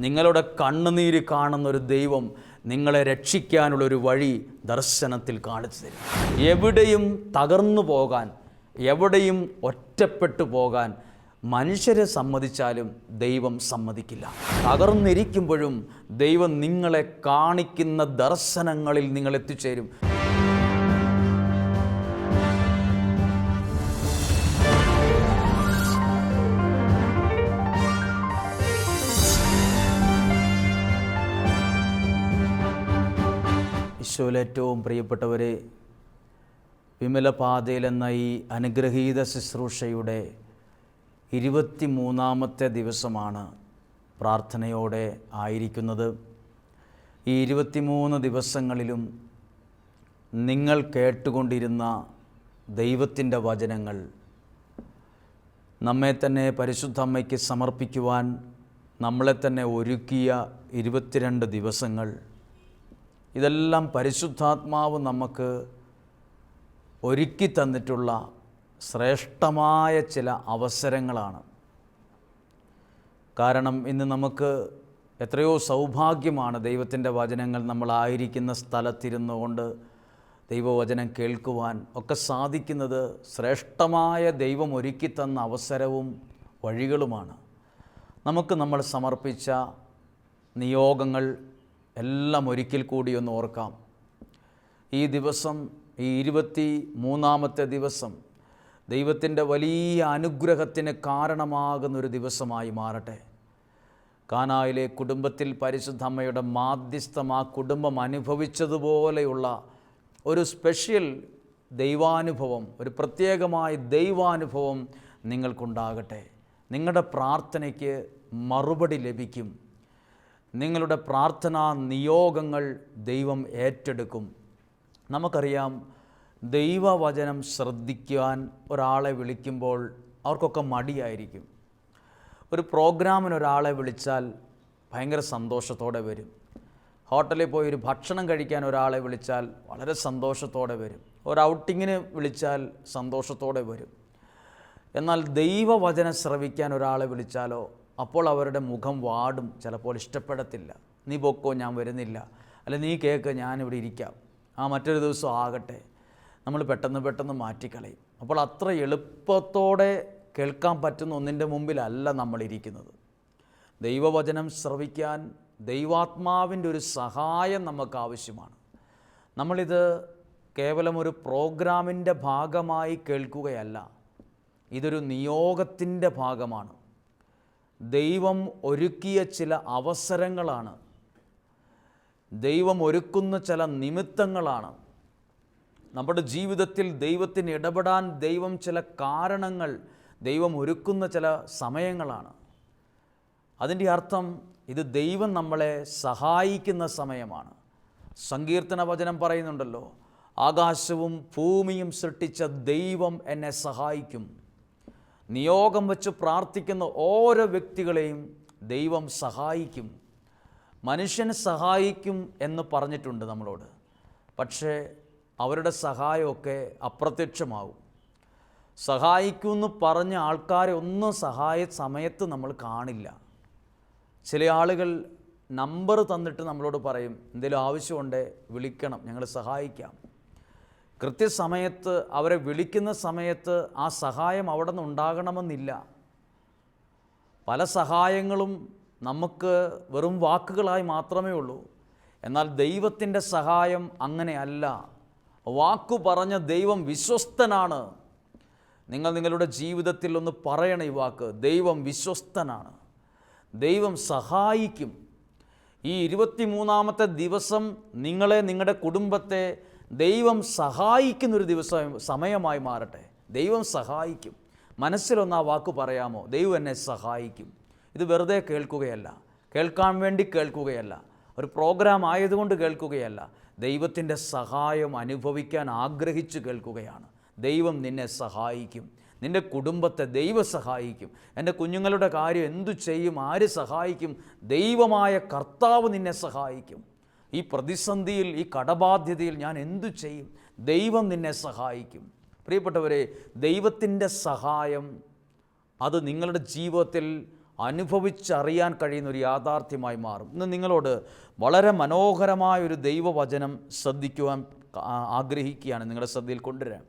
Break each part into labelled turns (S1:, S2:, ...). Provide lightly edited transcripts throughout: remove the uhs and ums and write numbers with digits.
S1: നിങ്ങളുടെ കണ്ണുനീര് കാണുന്നൊരു ദൈവം നിങ്ങളെ രക്ഷിക്കാനുള്ളൊരു വഴി ദർശനത്തിൽ കാണിച്ചു തരും. എവിടെയും തകർന്നു പോകാൻ, എവിടെയും ഒറ്റപ്പെട്ടു പോകാൻ മനുഷ്യരെ സമ്മതിച്ചാലും ദൈവം സമ്മതിക്കില്ല. തകർന്നിരിക്കുമ്പോഴും ദൈവം നിങ്ങളെ കാണിക്കുന്ന ദർശനങ്ങളിൽ നിങ്ങൾ എത്തിച്ചേരും. ഈശോയിൽ ഏറ്റവും പ്രിയപ്പെട്ടവരെ, വിമലപാതയിൽ എന്ന ഈ അനുഗ്രഹീത ശുശ്രൂഷയുടെ 23-ാമത്തെ ദിവസമാണ് പ്രാർത്ഥനയോടെ ആയിരിക്കുന്നത്. ഈ 23 ദിവസങ്ങളിലും നിങ്ങൾ കേട്ടുകൊണ്ടിരുന്ന ദൈവത്തിൻ്റെ വചനങ്ങൾ നമ്മെ തന്നെ പരിശുദ്ധ അമ്മയ്ക്ക് സമർപ്പിക്കുവാൻ നമ്മളെ തന്നെ ഒരുക്കിയ 22 ദിവസങ്ങൾ, ഇതെല്ലാം പരിശുദ്ധാത്മാവ് നമുക്ക് ഒരുക്കി തന്നിട്ടുള്ള ശ്രേഷ്ഠമായ ചില അവസരങ്ങളാണ്. കാരണം ഇന്ന് നമുക്ക് എത്രയോ സൗഭാഗ്യമാണ് ദൈവത്തിൻ്റെ വചനങ്ങൾ നമ്മളായിരിക്കുന്ന സ്ഥലത്തിരുന്നു കൊണ്ട് ദൈവവചനം കേൾക്കുവാൻ ഒക്കെ സാധിക്കുന്നത്. ശ്രേഷ്ഠമായ ദൈവം ഒരുക്കി തന്ന അവസരവും വഴികളുമാണ്. നമുക്ക് നമ്മൾ സമർപ്പിച്ച നിയോഗങ്ങൾ എല്ലാം ഒരിക്കൽ കൂടി ഒന്ന് ഓർക്കാം. ഈ ദിവസം, ഈ 23-ാമത്തെ ദിവസം ദൈവത്തിൻ്റെ വലിയ അനുഗ്രഹത്തിന് കാരണമാകുന്നൊരു ദിവസമായി മാറട്ടെ. കാനായിലെ കുടുംബത്തിൽ പരിശുദ്ധ അമ്മയുടെ മാധ്യസ്ഥം ആ കുടുംബം അനുഭവിച്ചതുപോലെയുള്ള ഒരു സ്പെഷ്യൽ ദൈവാനുഭവം, ഒരു പ്രത്യേകമായ ദൈവാനുഭവം നിങ്ങൾക്കുണ്ടാകട്ടെ. നിങ്ങളുടെ പ്രാർത്ഥനയ്ക്ക് മറുപടി ലഭിക്കും. നിങ്ങളുടെ പ്രാർത്ഥനാ നിയോഗങ്ങൾ ദൈവം ഏറ്റെടുക്കും. നമുക്കറിയാം, ദൈവവചനം ശ്രദ്ധിക്കാൻ ഒരാളെ വിളിക്കുമ്പോൾ അവർക്കൊക്കെ മടിയായിരിക്കും. ഒരു പ്രോഗ്രാമിന് ഒരാളെ വിളിച്ചാൽ ഭയങ്കര സന്തോഷത്തോടെ വരും. ഹോട്ടലിൽ പോയി ഒരു ഭക്ഷണം കഴിക്കാൻ ഒരാളെ വിളിച്ചാൽ വളരെ സന്തോഷത്തോടെ വരും. ഒരു ഔട്ടിങ്ങിന് വിളിച്ചാൽ സന്തോഷത്തോടെ വരും. എന്നാൽ ദൈവവചനം ശ്രവിക്കാൻ ഒരാളെ വിളിച്ചാലോ അപ്പോൾ അവരുടെ മുഖം വാടും. ചിലപ്പോൾ ഇഷ്ടപ്പെടത്തില്ല. നീ പൊക്കോ, ഞാൻ വരുന്നില്ല. അല്ല, നീ കേൾക്ക്, ഞാനിവിടെ ഇരിക്കാം, മറ്റൊരു ദിവസം ആകട്ടെ. നമ്മൾ പെട്ടെന്ന് മാറ്റിക്കളയും. അപ്പോൾ അത്ര എളുപ്പത്തോടെ കേൾക്കാൻ പറ്റുന്ന ഒന്നിൻ്റെ മുമ്പിലല്ല നമ്മളിരിക്കുന്നത്. ദൈവവചനം ശ്രവിക്കാൻ ദൈവാത്മാവിൻ്റെ ഒരു സഹായം നമുക്ക് ആവശ്യമാണ്. നമ്മളിത് കേവലം ഒരു പ്രോഗ്രാമിൻ്റെ ഭാഗമായി കേൾക്കുകയല്ല, ഇതൊരു നിയോഗത്തിൻ്റെ ഭാഗമാണ്. ദൈവം ഒരുക്കിയ ചില അവസരങ്ങളാണ്, ദൈവം ഒരുക്കുന്ന ചില നിമിത്തങ്ങളാണ്. നമ്മുടെ ജീവിതത്തിൽ ദൈവത്തിന് ഇടപെടാൻ ദൈവം ചില കാരണങ്ങൾ, ദൈവം ഒരുക്കുന്ന ചില സമയങ്ങളാണ്. അതിൻ്റെ അർത്ഥം ഇത് ദൈവം നമ്മളെ സഹായിക്കുന്ന സമയമാണ്. സങ്കീർത്തന വചനം പറയുന്നുണ്ടല്ലോ, ആകാശവും ഭൂമിയും സൃഷ്ടിച്ച ദൈവം എന്നെ സഹായിക്കും. നിയോഗം വെച്ച് പ്രാർത്ഥിക്കുന്ന ഓരോ വ്യക്തികളെയും ദൈവം സഹായിക്കും. മനുഷ്യനെ സഹായിക്കും എന്ന് പറഞ്ഞിട്ടുണ്ട് നമ്മളോട്. പക്ഷേ അവരുടെ സഹായമൊക്കെ അപ്രത്യക്ഷമാവും. സഹായിക്കുമെന്ന് പറഞ്ഞ ആൾക്കാരെ ഒന്നും സഹായ സമയത്ത് നമ്മൾ കാണില്ല. ചില ആളുകൾ നമ്പർ തന്നിട്ട് നമ്മളോട് പറയും, എന്തെങ്കിലും ആവശ്യമുണ്ടേ വിളിക്കണം, ഞങ്ങൾ സഹായിക്കാം. കൃത്യസമയത്ത് അവരെ വിളിക്കുന്ന സമയത്ത് ആ സഹായം അവിടെ നിന്ന് ഉണ്ടാകണമെന്നില്ല. പല സഹായങ്ങളും നമുക്ക് വെറും വാക്കുകളായി മാത്രമേ ഉള്ളൂ. എന്നാൽ ദൈവത്തിൻ്റെ സഹായം അങ്ങനെയല്ല. വാക്കു പറഞ്ഞ ദൈവം വിശ്വസ്തനാണ്. നിങ്ങൾ നിങ്ങളുടെ ജീവിതത്തിൽ ഒന്ന് പറയണം ഈ വാക്ക്, ദൈവം വിശ്വസ്തനാണ്, ദൈവം സഹായിക്കും. ഈ 23-ാമത്തെ ദിവസം നിങ്ങളെ, നിങ്ങളുടെ കുടുംബത്തെ ദൈവം സഹായിക്കുന്നൊരു സമയമായി മാറട്ടെ. ദൈവം സഹായിക്കും. മനസ്സിലൊന്ന് ആ വാക്ക് പറയാമോ? ദൈവം എന്നെ സഹായിക്കും. ഇത് വെറുതെ കേൾക്കുകയല്ല, കേൾക്കാൻ വേണ്ടി കേൾക്കുകയല്ല, ഒരു പ്രോഗ്രാം ആയതുകൊണ്ട് കേൾക്കുകയല്ല. ദൈവത്തിൻ്റെ സഹായം അനുഭവിക്കാൻ ആഗ്രഹിച്ച് കേൾക്കുകയാണ്. ദൈവം നിന്നെ സഹായിക്കും, നിൻ്റെ കുടുംബത്തെ ദൈവം സഹായിക്കും. എൻ്റെ കുഞ്ഞുങ്ങളുടെ കാര്യം എന്തു ചെയ്യും? ആര് സഹായിക്കും? ദൈവമായ കർത്താവ് നിന്നെ സഹായിക്കും. ഈ പ്രതിസന്ധിയിൽ, ഈ കടബാധ്യതയിൽ ഞാൻ എന്തു ചെയ്യും? ദൈവം നിന്നെ സഹായിക്കും. പ്രിയപ്പെട്ടവരെ, ദൈവത്തിൻ്റെ സഹായം അത് നിങ്ങളുടെ ജീവിതത്തിൽ അനുഭവിച്ചറിയാൻ കഴിയുന്ന ഒരു യാഥാർത്ഥ്യമായി മാറും. ഇന്ന് നിങ്ങളോട് വളരെ മനോഹരമായൊരു ദൈവവചനം ശ്രദ്ധിക്കുവാൻ ആഗ്രഹിക്കുകയാണ്, നിങ്ങളുടെ ശ്രദ്ധയിൽ കൊണ്ടുവരാൻ.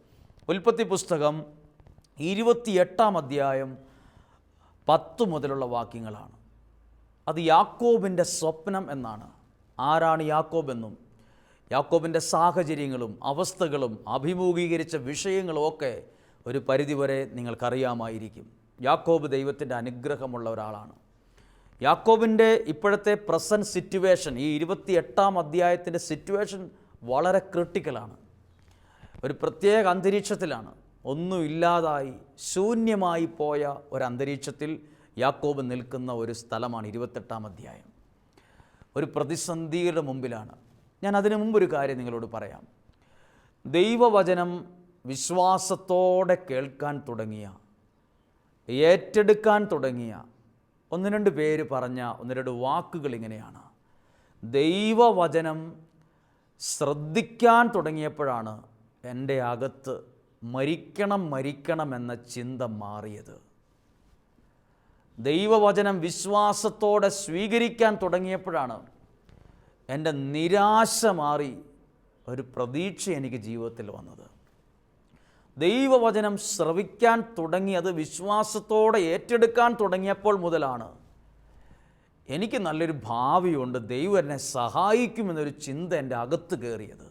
S1: ഉൽപ്പത്തി പുസ്തകം 28 അധ്യായം 10 മുതലുള്ള വാക്യങ്ങളാണ്. അത് യാക്കോബിൻ്റെ സ്വപ്നം എന്നാണ്. ആരാണ് യാക്കോബെന്നും യാക്കോബിൻ്റെ സാഹചര്യങ്ങളും അവസ്ഥകളും അഭിമുഖീകരിച്ച വിഷയങ്ങളും ഒക്കെ ഒരു പരിധിവരെ നിങ്ങൾക്കറിയാമായിരിക്കും. യാക്കോബ് ദൈവത്തിൻ്റെ അനുഗ്രഹമുള്ള ഒരാളാണ്. യാക്കോബിൻ്റെ ഇപ്പോഴത്തെ പ്രസൻറ്റ് സിറ്റുവേഷൻ, ഈ 28 അധ്യായത്തിൻ്റെ സിറ്റുവേഷൻ വളരെ ക്രിട്ടിക്കലാണ്. ഒരു പ്രത്യേക അന്തരീക്ഷത്തിലാണ്. ഒന്നുമില്ലാതായി ശൂന്യമായി പോയ ഒരന്തരീക്ഷത്തിൽ യാക്കോബ് നിൽക്കുന്ന ഒരു സ്ഥലമാണ് 28 അധ്യായം. ഒരു പ്രതിസന്ധിയുടെ മുമ്പിലാണ്. ഞാൻ അതിനു മുമ്പൊരു കാര്യം നിങ്ങളോട് പറയാം. ദൈവവചനം വിശ്വാസത്തോടെ കേൾക്കാൻ തുടങ്ങിയ, ഏറ്റെടുക്കാൻ തുടങ്ങിയ 1-2 പേര് പറഞ്ഞ 1-2 വാക്കുകൾ ഇങ്ങനെയാണ്. ദൈവവചനം ശ്രദ്ധിക്കാൻ തുടങ്ങിയപ്പോഴാണ് എൻ്റെ അകത്ത് മരിക്കണം എന്ന ചിന്ത മാറിയത്. ദൈവവചനം വിശ്വാസത്തോടെ സ്വീകരിക്കാൻ തുടങ്ങിയപ്പോഴാണ് എൻ്റെ നിരാശ മാറി ഒരു പ്രതീക്ഷ എനിക്ക് ജീവിതത്തിൽ വന്നത്. ദൈവവചനം ശ്രവിക്കാൻ തുടങ്ങി, അത് വിശ്വാസത്തോടെ ഏറ്റെടുക്കാൻ തുടങ്ങിയപ്പോൾ മുതലാണ് എനിക്ക് നല്ലൊരു ഭാവിയുണ്ട്, ദൈവം എന്നെ സഹായിക്കുമെന്നൊരു ചിന്ത എൻ്റെ അകത്ത് കയറിയത്.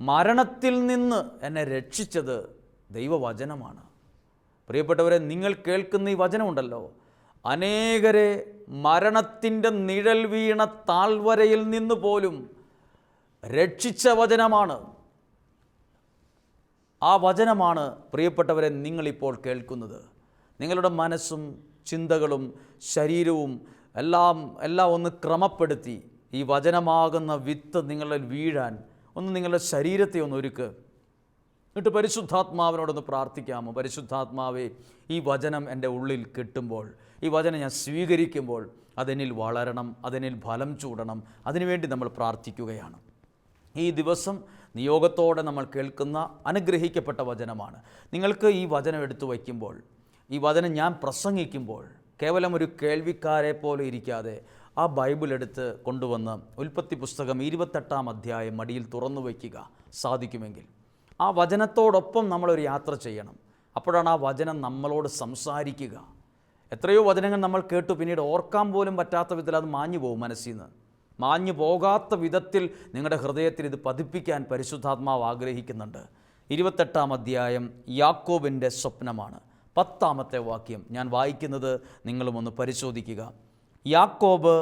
S1: മരണത്തിൽ നിന്ന് എന്നെ രക്ഷിച്ചത് ദൈവവചനമാണ്. പ്രിയപ്പെട്ടവരെ, നിങ്ങൾ കേൾക്കുന്ന ഈ വചനമുണ്ടല്ലോ, അനേകരെ മരണത്തിൻ്റെ നിഴൽ വീണ താഴ്വരയിൽ നിന്ന് പോലും രക്ഷിച്ച വചനമാണ്. ആ വചനമാണ് പ്രിയപ്പെട്ടവരെ നിങ്ങളിപ്പോൾ കേൾക്കുന്നത്. നിങ്ങളുടെ മനസ്സും ചിന്തകളും ശരീരവും എല്ലാം ഒന്ന് ക്രമപ്പെടുത്തി ഈ വചനമാകുന്ന വിത്ത് നിങ്ങളിൽ വീഴാൻ ഒന്ന് നിങ്ങളുടെ ശരീരത്തെ ഒന്ന് ഒരുക്ക്. എന്നിട്ട് പരിശുദ്ധാത്മാവിനോടൊന്ന് പ്രാർത്ഥിക്കാമോ? പരിശുദ്ധാത്മാവേ, ഈ വചനം എൻ്റെ ഉള്ളിൽ കിട്ടുമ്പോൾ, ഈ വചനം ഞാൻ സ്വീകരിക്കുമ്പോൾ അതെന്നിൽ വളരണം, അതെന്നിൽ ഫലം ചൂടണം. അതിനുവേണ്ടി നമ്മൾ പ്രാർത്ഥിക്കുകയാണ്. ഈ ദിവസം നിയോഗത്തോടെ നമ്മൾ കേൾക്കുന്ന അനുഗ്രഹിക്കപ്പെട്ട വചനമാണ്. നിങ്ങൾക്ക് ഈ വചനം എടുത്തു വയ്ക്കുമ്പോൾ, ഈ വചനം ഞാൻ പ്രസംഗിക്കുമ്പോൾ കേവലം ഒരു കേൾവിക്കാരെ പോലെ ഇരിക്കാതെ ആ ബൈബിൾ എടുത്ത് കൊണ്ടുവന്ന് ഉൽപ്പത്തി പുസ്തകം 28 അധ്യായം മടിയിൽ തുറന്നു വയ്ക്കുക സാധിക്കുമെങ്കിൽ. ആ വചനത്തോടൊപ്പം നമ്മളൊരു യാത്ര ചെയ്യണം. അപ്പോഴാണ് ആ വചനം നമ്മളോട് സംസാരിക്കുക. എത്രയോ വചനങ്ങൾ നമ്മൾ കേട്ടു, പിന്നീട് ഓർക്കാൻ പോലും പറ്റാത്ത വിധത്തിൽ അത് മാഞ്ഞു പോകും. മനസ്സിൽ നിന്ന് മാഞ്ഞു പോകാത്ത വിധത്തിൽ നിങ്ങളുടെ ഹൃദയത്തിൽ ഇത് പതിപ്പിക്കാൻ പരിശുദ്ധാത്മാവ് ആഗ്രഹിക്കുന്നുണ്ട്. 28 അധ്യായം യാക്കോബിൻ്റെ സ്വപ്നമാണ്. 10 വാക്യം ഞാൻ വായിക്കുന്നത് നിങ്ങളും ഒന്ന് പരിശോധിക്കുക. യാക്കോബ്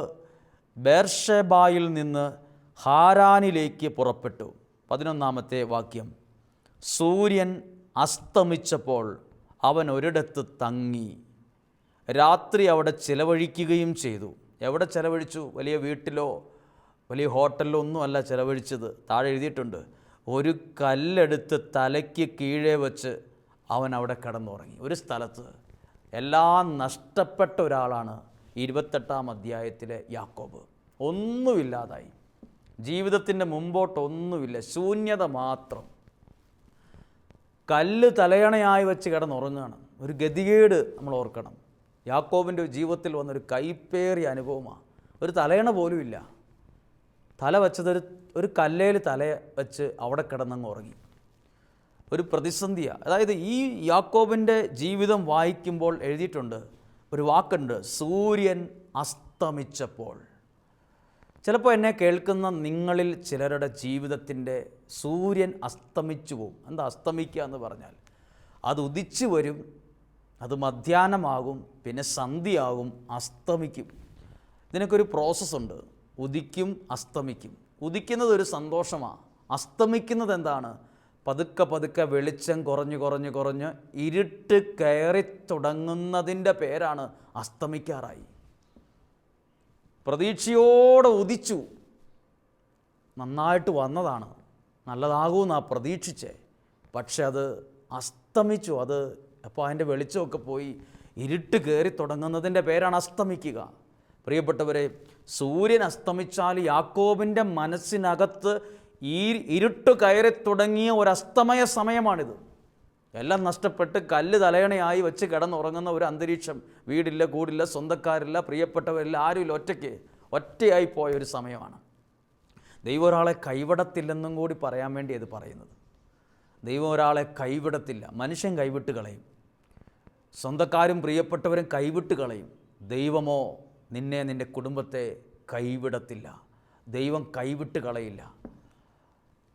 S1: ബേർഷെബായിൽ നിന്ന് ഹാരാനിലേക്ക് പുറപ്പെട്ടു. 11 വാക്യം, സൂര്യൻ അസ്തമിച്ചപ്പോൾ അവൻ ഒരിടത്ത് തങ്ങി, രാത്രി അവിടെ ചിലവഴിക്കുകയും ചെയ്തു. എവിടെ ചിലവഴിച്ചു? വലിയ വീട്ടിലോ വലിയ ഹോട്ടലിലോ ഒന്നുമല്ല ചിലവഴിച്ചത്. താഴെ എഴുതിയിട്ടുണ്ട്, ഒരു കല്ലെടുത്ത് തലയ്ക്ക് കീഴേ വെച്ച് അവൻ അവിടെ കിടന്നുറങ്ങി. ഒരു സ്ഥലത്ത് എല്ലാം നഷ്ടപ്പെട്ട ഒരാളാണ് 28 അധ്യായത്തിലെ യാക്കോബ്. ഒന്നുമില്ലാതായി, ജീവിതത്തിൻ്റെ മുമ്പോട്ടൊന്നുമില്ല, ശൂന്യത മാത്രം. കല്ല് തലയണയായി വെച്ച് കിടന്നുറങ്ങുകയാണ്. ഒരു ഗതികേട് നമ്മൾ ഓർക്കണം. യാക്കോബിൻ്റെ ജീവിതത്തിൽ വന്നൊരു കൈപ്പേറിയ അനുഭവമാണ്. ഒരു തലയണ പോലും ഇല്ല. തല വെച്ചത് ഒരു കല്ലേൽ തല വെച്ച് അവിടെ കിടന്നങ്ങ് ഉറങ്ങി. ഒരു പ്രതിസന്ധിയാണ്. അതായത് ഈ യാക്കോബിൻ്റെ ജീവിതം വായിക്കുമ്പോൾ എഴുതിയിട്ടുണ്ട്, ഒരു വാക്കുണ്ട്, സൂര്യൻ അസ്തമിച്ചപ്പോൾ. ചിലപ്പോൾ എന്നെ കേൾക്കുന്ന നിങ്ങളിൽ ചിലരുടെ ജീവിതത്തിൻ്റെ സൂര്യൻ അസ്തമിച്ചു പോകും. എന്താ അസ്തമിക്കുക എന്ന് പറഞ്ഞാൽ? അത് ഉദിച്ചു വരും, അത് മധ്യാഹ്നമാകും, പിന്നെ സന്ധ്യയാകും, അസ്തമിക്കും. ഇതിനൊക്കെ ഒരു പ്രോസസ്സുണ്ട്. ഉദിക്കും, അസ്തമിക്കും. ഉദിക്കുന്നത് ഒരു സന്തോഷമാണ്. അസ്തമിക്കുന്നത് എന്താണ്? പതുക്കെ വെളിച്ചം കുറഞ്ഞ് ഇരുട്ട് കയറി തുടങ്ങുന്നതിൻ്റെ പേരാണ് അസ്തമിക്കാറായി. പ്രതീക്ഷയോടെ ഉദിച്ചു, നന്നായിട്ട് വന്നതാണ്, നല്ലതാകുമെന്നാണ് പ്രതീക്ഷിച്ചേ. പക്ഷെ അത് അസ്തമിച്ചു. അത് അപ്പോൾ അതിൻ്റെ വെളിച്ചമൊക്കെ പോയി ഇരുട്ട് കയറി തുടങ്ങുന്നതിൻ്റെ പേരാണ് അസ്തമിക്കുക. പ്രിയപ്പെട്ടവരെ, സൂര്യൻ അസ്തമിച്ചാൽ യാക്കോബിൻ്റെ മനസ്സിനകത്ത് ഈ ഇരുട്ട് കയറി തുടങ്ങിയ ഒരസ്തമയ സമയമാണിത്. എല്ലാം നഷ്ടപ്പെട്ട് കല്ല് തലയണയായി വെച്ച് കിടന്നുറങ്ങുന്ന ഒരു അന്തരീക്ഷം. വീടില്ല, കൂടില്ല, സ്വന്തക്കാരില്ല, പ്രിയപ്പെട്ടവരില്ല, ആരുമില്ല, ഒറ്റയായി പോയ ഒരു സമയമാണ്. ദൈവം ഒരാളെ കൈവിടത്തില്ലെന്നും കൂടി പറയാൻ വേണ്ടി അത് പറയുന്നത്. ദൈവം ഒരാളെ കൈവിടത്തില്ല. മനുഷ്യൻ കൈവിട്ട് കളയും, സ്വന്തക്കാരും പ്രിയപ്പെട്ടവരും കൈവിട്ട് കളയും. ദൈവമോ നിന്നെ, നിൻ്റെ കുടുംബത്തെ കൈവിടത്തില്ല. ദൈവം കൈവിട്ട് കളയില്ല.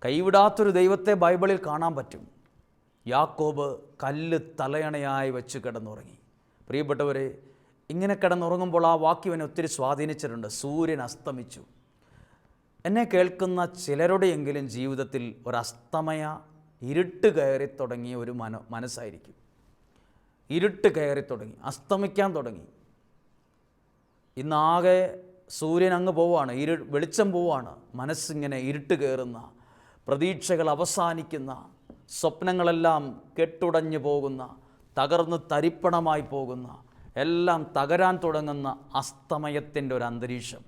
S1: കൈവിടാത്തൊരു ദൈവത്തെ ബൈബിളിൽ കാണാൻ പറ്റും. യാക്കോബ് കല്ല് തലയണയായി വെച്ച് കിടന്നുറങ്ങി. പ്രിയപ്പെട്ടവരെ, ഇങ്ങനെ കിടന്നുറങ്ങുമ്പോൾ ആ വാക്യം എന്നെ ഒത്തിരി സ്വാധീനിച്ചിട്ടുണ്ട്. സൂര്യൻ അസ്തമിച്ചു. എന്നെ കേൾക്കുന്ന ചിലരുടെയെങ്കിലും ജീവിതത്തിൽ ഒരസ്തമയ ഇരുട്ട് കയറി തുടങ്ങിയ ഒരു മനസ്സായിരിക്കും. ഇരുട്ട് കയറി തുടങ്ങി, അസ്തമിക്കാൻ തുടങ്ങി. ഇന്നാകെ സൂര്യൻ അങ്ങ് പോവാണ്, വെളിച്ചം പോവാണ്. മനസ്സിങ്ങനെ ഇരുട്ട് കയറുന്ന, പ്രതീക്ഷകൾ അവസാനിക്കുന്ന, സ്വപ്നങ്ങളെല്ലാം കെട്ടുടഞ്ഞു പോകുന്ന, തകർന്ന് തരിപ്പണമായി പോകുന്ന, എല്ലാം തകരാൻ തുടങ്ങുന്ന അസ്തമയത്തിൻ്റെ ഒരു അന്തരീക്ഷം.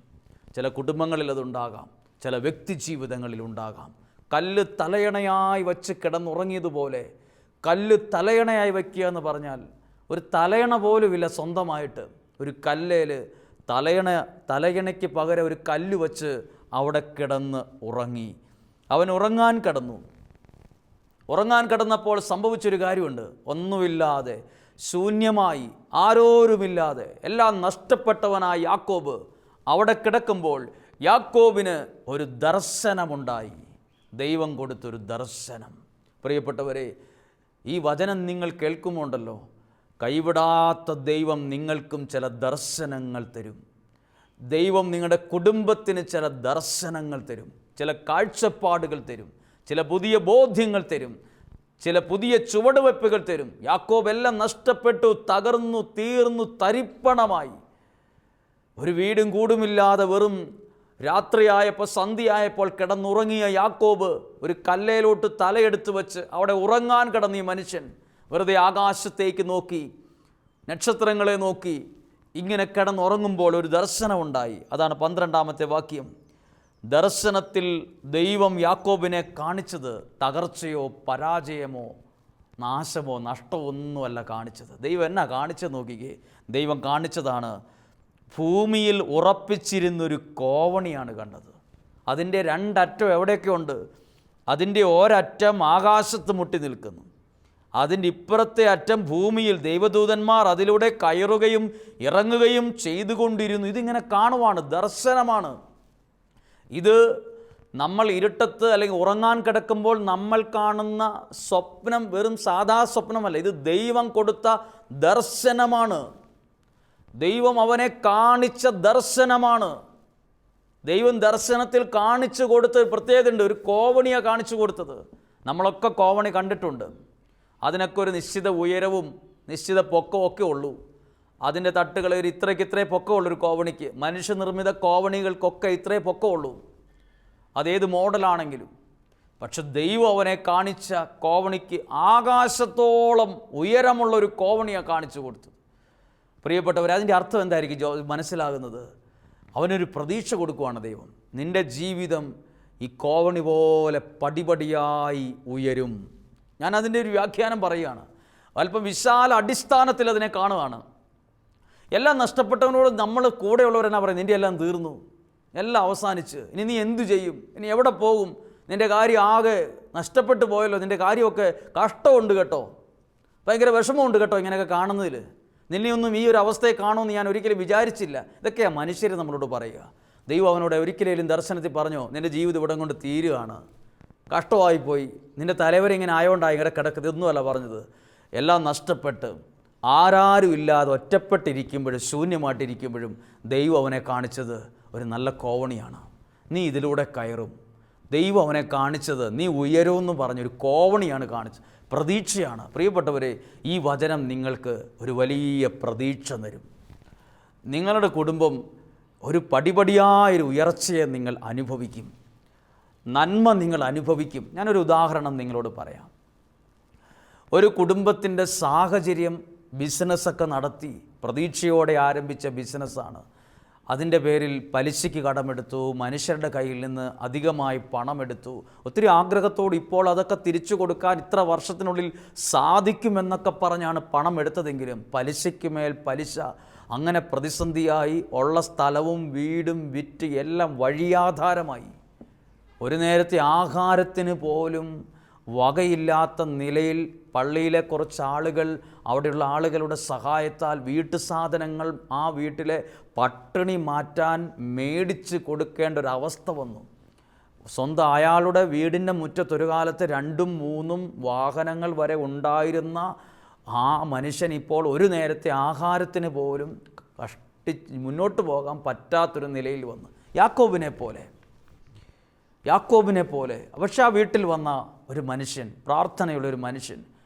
S1: ചില കുടുംബങ്ങളിൽ അതുണ്ടാകാം, ചില വ്യക്തി ജീവിതങ്ങളിലുണ്ടാകാം. കല്ല് തലയണയായി വച്ച് കിടന്നുറങ്ങിയതുപോലെ, കല്ല് തലയണയായി വയ്ക്കുക എന്ന് പറഞ്ഞാൽ ഒരു തലയണ പോലുമില്ല സ്വന്തമായിട്ട്. ഒരു കല്ലേൽ തലയണയ്ക്ക് പകരം ഒരു കല്ല് വച്ച് അവിടെ കിടന്ന് ഉറങ്ങി. അവൻ ഉറങ്ങാൻ കിടന്നപ്പോൾ സംഭവിച്ചൊരു കാര്യമുണ്ട്. ഒന്നുമില്ലാതെ, ശൂന്യമായി, ആരോരുമില്ലാതെ, എല്ലാം നഷ്ടപ്പെട്ടവനായ യാക്കോബ് അവിടെ കിടക്കുമ്പോൾ യാക്കോബിന് ഒരു ദർശനമുണ്ടായി. ദൈവം കൊടുത്തൊരു ദർശനം. പ്രിയപ്പെട്ടവരെ, ഈ വചനം നിങ്ങൾ കേൾക്കുമ്പോണ്ടല്ലോ, കൈവിടാത്ത ദൈവം നിങ്ങൾക്കും ചില ദർശനങ്ങൾ തരും. ദൈവം നിങ്ങളുടെ കുടുംബത്തിന് ചില ദർശനങ്ങൾ തരും, ചില കാഴ്ചപ്പാടുകൾ തരും, ചില പുതിയ ബോധ്യങ്ങൾ തരും, ചില പുതിയ ചുവടുവെപ്പുകൾ തരും. യാക്കോബ് എല്ലാം നഷ്ടപ്പെട്ടു, തകർന്നു, തീർന്നു, തരിപ്പണമായി. ഒരു വീടും കൂടുമില്ലാതെ വെറും രാത്രിയായപ്പോൾ, സന്ധ്യയായപ്പോൾ കിടന്നുറങ്ങിയ യാക്കോബ് ഒരു കല്ലേലോട്ട് തലയെടുത്ത് വെച്ച് അവിടെ ഉറങ്ങാൻ കിടന്ന ഈ മനുഷ്യൻ വെറുതെ ആകാശത്തേക്ക് നോക്കി, നക്ഷത്രങ്ങളെ നോക്കി ഇങ്ങനെ കിടന്നുറങ്ങുമ്പോൾ ഒരു ദർശനമുണ്ടായി. അതാണ് 12-ാമത്തെ വാക്യം. ദർശനത്തിൽ ദൈവം യാക്കോബിനെ കാണിച്ചത് തകർച്ചയോ പരാജയമോ നാശമോ നഷ്ടമോ ഒന്നുമല്ല കാണിച്ചത്. ദൈവം എന്നാ കാണിച്ചത് നോക്കിക്കേ. ദൈവം കാണിച്ചതാണ് ഭൂമിയിൽ ഉറപ്പിച്ചിരുന്നൊരു കോവണിയാണ് കണ്ടത്. അതിൻ്റെ രണ്ടറ്റം എവിടെയൊക്കെ ഉണ്ട്. അതിൻ്റെ ഒരറ്റം ആകാശത്ത് മുട്ടി നിൽക്കുന്നു, അതിൻ്റെ ഇപ്പുറത്തെ അറ്റം ഭൂമിയിൽ. ദൈവദൂതന്മാർ അതിലൂടെ കയറുകയും ഇറങ്ങുകയും ചെയ്തുകൊണ്ടിരുന്നു. ഇതിങ്ങനെ കാണുവാണ്, ദർശനമാണ് ഇത്. നമ്മൾ ഇരുട്ടത്ത് അല്ലെങ്കിൽ ഉറങ്ങാൻ കിടക്കുമ്പോൾ നമ്മൾ കാണുന്ന സ്വപ്നം വെറും സാധാ സ്വപ്നമല്ല, ഇത് ദൈവം കൊടുത്ത ദർശനമാണ്. ദൈവം അവനെ കാണിച്ച ദർശനമാണ്. ദൈവം ദർശനത്തിൽ കാണിച്ചു കൊടുത്ത പ്രത്യേകതയുണ്ട്. ഒരു കോവണിയാണ് കാണിച്ചു കൊടുത്തത്. നമ്മളൊക്കെ കോവണി കണ്ടിട്ടുണ്ട്. അതിനൊക്കെ ഒരു നിശ്ചിത ഉയരവും നിശ്ചിത പൊക്കവും ഒക്കെ ഉള്ളൂ. അതിൻ്റെ തട്ടുകൾ ഒരു ഇത്രയ്ക്ക് പൊക്കമുള്ളൊരു കോവണിക്ക്. മനുഷ്യനിർമ്മിത കോവണികൾക്കൊക്കെ ഇത്രേ പൊക്കമുള്ളൂ, അതേത് മോഡലാണെങ്കിലും. പക്ഷെ ദൈവം അവനെ കാണിച്ച കോവണിക്ക് ആകാശത്തോളം ഉയരമുള്ളൊരു കോവണിയാണ് കാണിച്ചു കൊടുത്തത്. പ്രിയപ്പെട്ടവർ, അതിൻ്റെ അർത്ഥം എന്തായിരിക്കും മനസ്സിലാകുന്നത്? അവനൊരു പ്രതീക്ഷ കൊടുക്കുവാണ് ദൈവം. നിൻ്റെ ജീവിതം ഈ കോവണി പോലെ പടിപടിയായി ഉയരും. ഞാൻ അതിൻ്റെ ഒരു വ്യാഖ്യാനം പറയുകയാണ്. അല്പം വിശാല അടിസ്ഥാനത്തിൽ അതിനെ കാണുകയാണ്. എല്ലാം നഷ്ടപ്പെട്ടവനോട് നമ്മൾ കൂടെയുള്ളവരെന്നാ പറയുന്നത്, നിൻ്റെ എല്ലാം തീർന്നു, എല്ലാം അവസാനിച്ച്, ഇനി നീ എന്തു ചെയ്യും, ഇനി എവിടെ പോകും, നിൻ്റെ കാര്യം ആകെ നഷ്ടപ്പെട്ടു പോയല്ലോ, നിൻ്റെ കാര്യമൊക്കെ കഷ്ടമുണ്ട് കേട്ടോ, ഭയങ്കര വിഷമമുണ്ട് കേട്ടോ, ഇങ്ങനെയൊക്കെ കാണുന്നതിൽ. നിന്നെയൊന്നും ഈ ഒരു അവസ്ഥയെ കാണുമെന്ന് ഞാൻ ഒരിക്കലും വിചാരിച്ചില്ല. ഇതൊക്കെയാണ് മനുഷ്യർ നമ്മളോട് പറയുക. ദൈവം അവനോട് ഒരിക്കലും ദർശനത്തിൽ പറഞ്ഞോ, നിൻ്റെ ജീവിതം ഇവിടെ കൊണ്ട് തീരുകയാണ്, കഷ്ടമായിപ്പോയി, നിൻ്റെ തലവരിങ്ങനെ ആയതുകൊണ്ടായി ഇങ്ങനെ കിടക്കുന്നത്. ഇതൊന്നുമല്ല പറഞ്ഞത്. എല്ലാം നഷ്ടപ്പെട്ട് ആരാരും ഇല്ലാതെ ഒറ്റപ്പെട്ടിരിക്കുമ്പോഴും ശൂന്യമായിട്ടിരിക്കുമ്പോഴും ദൈവം അവനെ കാണിച്ചത് ഒരു നല്ല കോവണിയാണ്. നീ ഇതിലൂടെ കയറും. ദൈവം അവനെ കാണിച്ചത് നീ ഉയരുമെന്ന് പറഞ്ഞൊരു കോവണിയാണ് കാണിച്ചത്. പ്രതീക്ഷയാണ്. പ്രിയപ്പെട്ടവരെ, ഈ വചനം നിങ്ങൾക്ക് ഒരു വലിയ പ്രതീക്ഷ തരും. നിങ്ങളുടെ കുടുംബം ഒരു പടിപടിയായൊരു ഉയർച്ചയെ നിങ്ങൾ അനുഭവിക്കും, നന്മ നിങ്ങൾ അനുഭവിക്കും. ഞാനൊരു ഉദാഹരണം നിങ്ങളോട് പറയാം. ഒരു കുടുംബത്തിൻ്റെ സാഹചര്യം ബിസിനസ്സൊക്കെ നടത്തി പ്രതീക്ഷയോടെ ആരംഭിച്ച ബിസിനസ്സാണ്. അതിൻ്റെ പേരിൽ പലിശയ്ക്ക് കടമെടുത്തു, മനുഷ്യരുടെ കയ്യിൽ നിന്ന് അധികമായി പണമെടുത്തു. ഒത്തിരി ആഗ്രഹത്തോട് ഇപ്പോൾ അതൊക്കെ തിരിച്ചു കൊടുക്കാൻ ഇത്ര വർഷത്തിനുള്ളിൽ സാധിക്കുമെന്നൊക്കെ പറഞ്ഞാണ് പണം എടുത്തതെങ്കിലും പലിശയ്ക്ക് മേൽ പലിശ, അങ്ങനെ പ്രതിസന്ധിയായി ഉള്ള സ്ഥലവും വീടും വിറ്റ് എല്ലാം വഴിയാധാരമായി. ഒരു നേരത്തെ ആഹാരത്തിന് പോലും വകയില്ലാത്ത നിലയിൽ പള്ളിയിലെ കുറച്ച് ആളുകൾ, അവിടെയുള്ള ആളുകളുടെ സഹായത്താൽ വീട്ടു സാധനങ്ങൾ ആ വീട്ടിലെ പട്ടിണി മാറ്റാൻ മേടിച്ച് കൊടുക്കേണ്ട ഒരവസ്ഥ വന്നു. സ്വന്തം അയാളുടെ വീടിൻ്റെ മുറ്റത്തൊരു കാലത്ത് 2ഉം 3ഉം വാഹനങ്ങൾ വരെ ഉണ്ടായിരുന്ന ആ മനുഷ്യൻ ഇപ്പോൾ ഒരു നേരത്തെ ആഹാരത്തിന് പോലും മുന്നോട്ട് പോകാൻ പറ്റാത്തൊരു നിലയിൽ വന്നു. യാക്കോബിനെ പോലെ പക്ഷെ ആ വീട്ടിൽ വന്ന ഒരു മനുഷ്യൻ, പ്രാർത്ഥനയുള്ളൊരു മനുഷ്യൻ,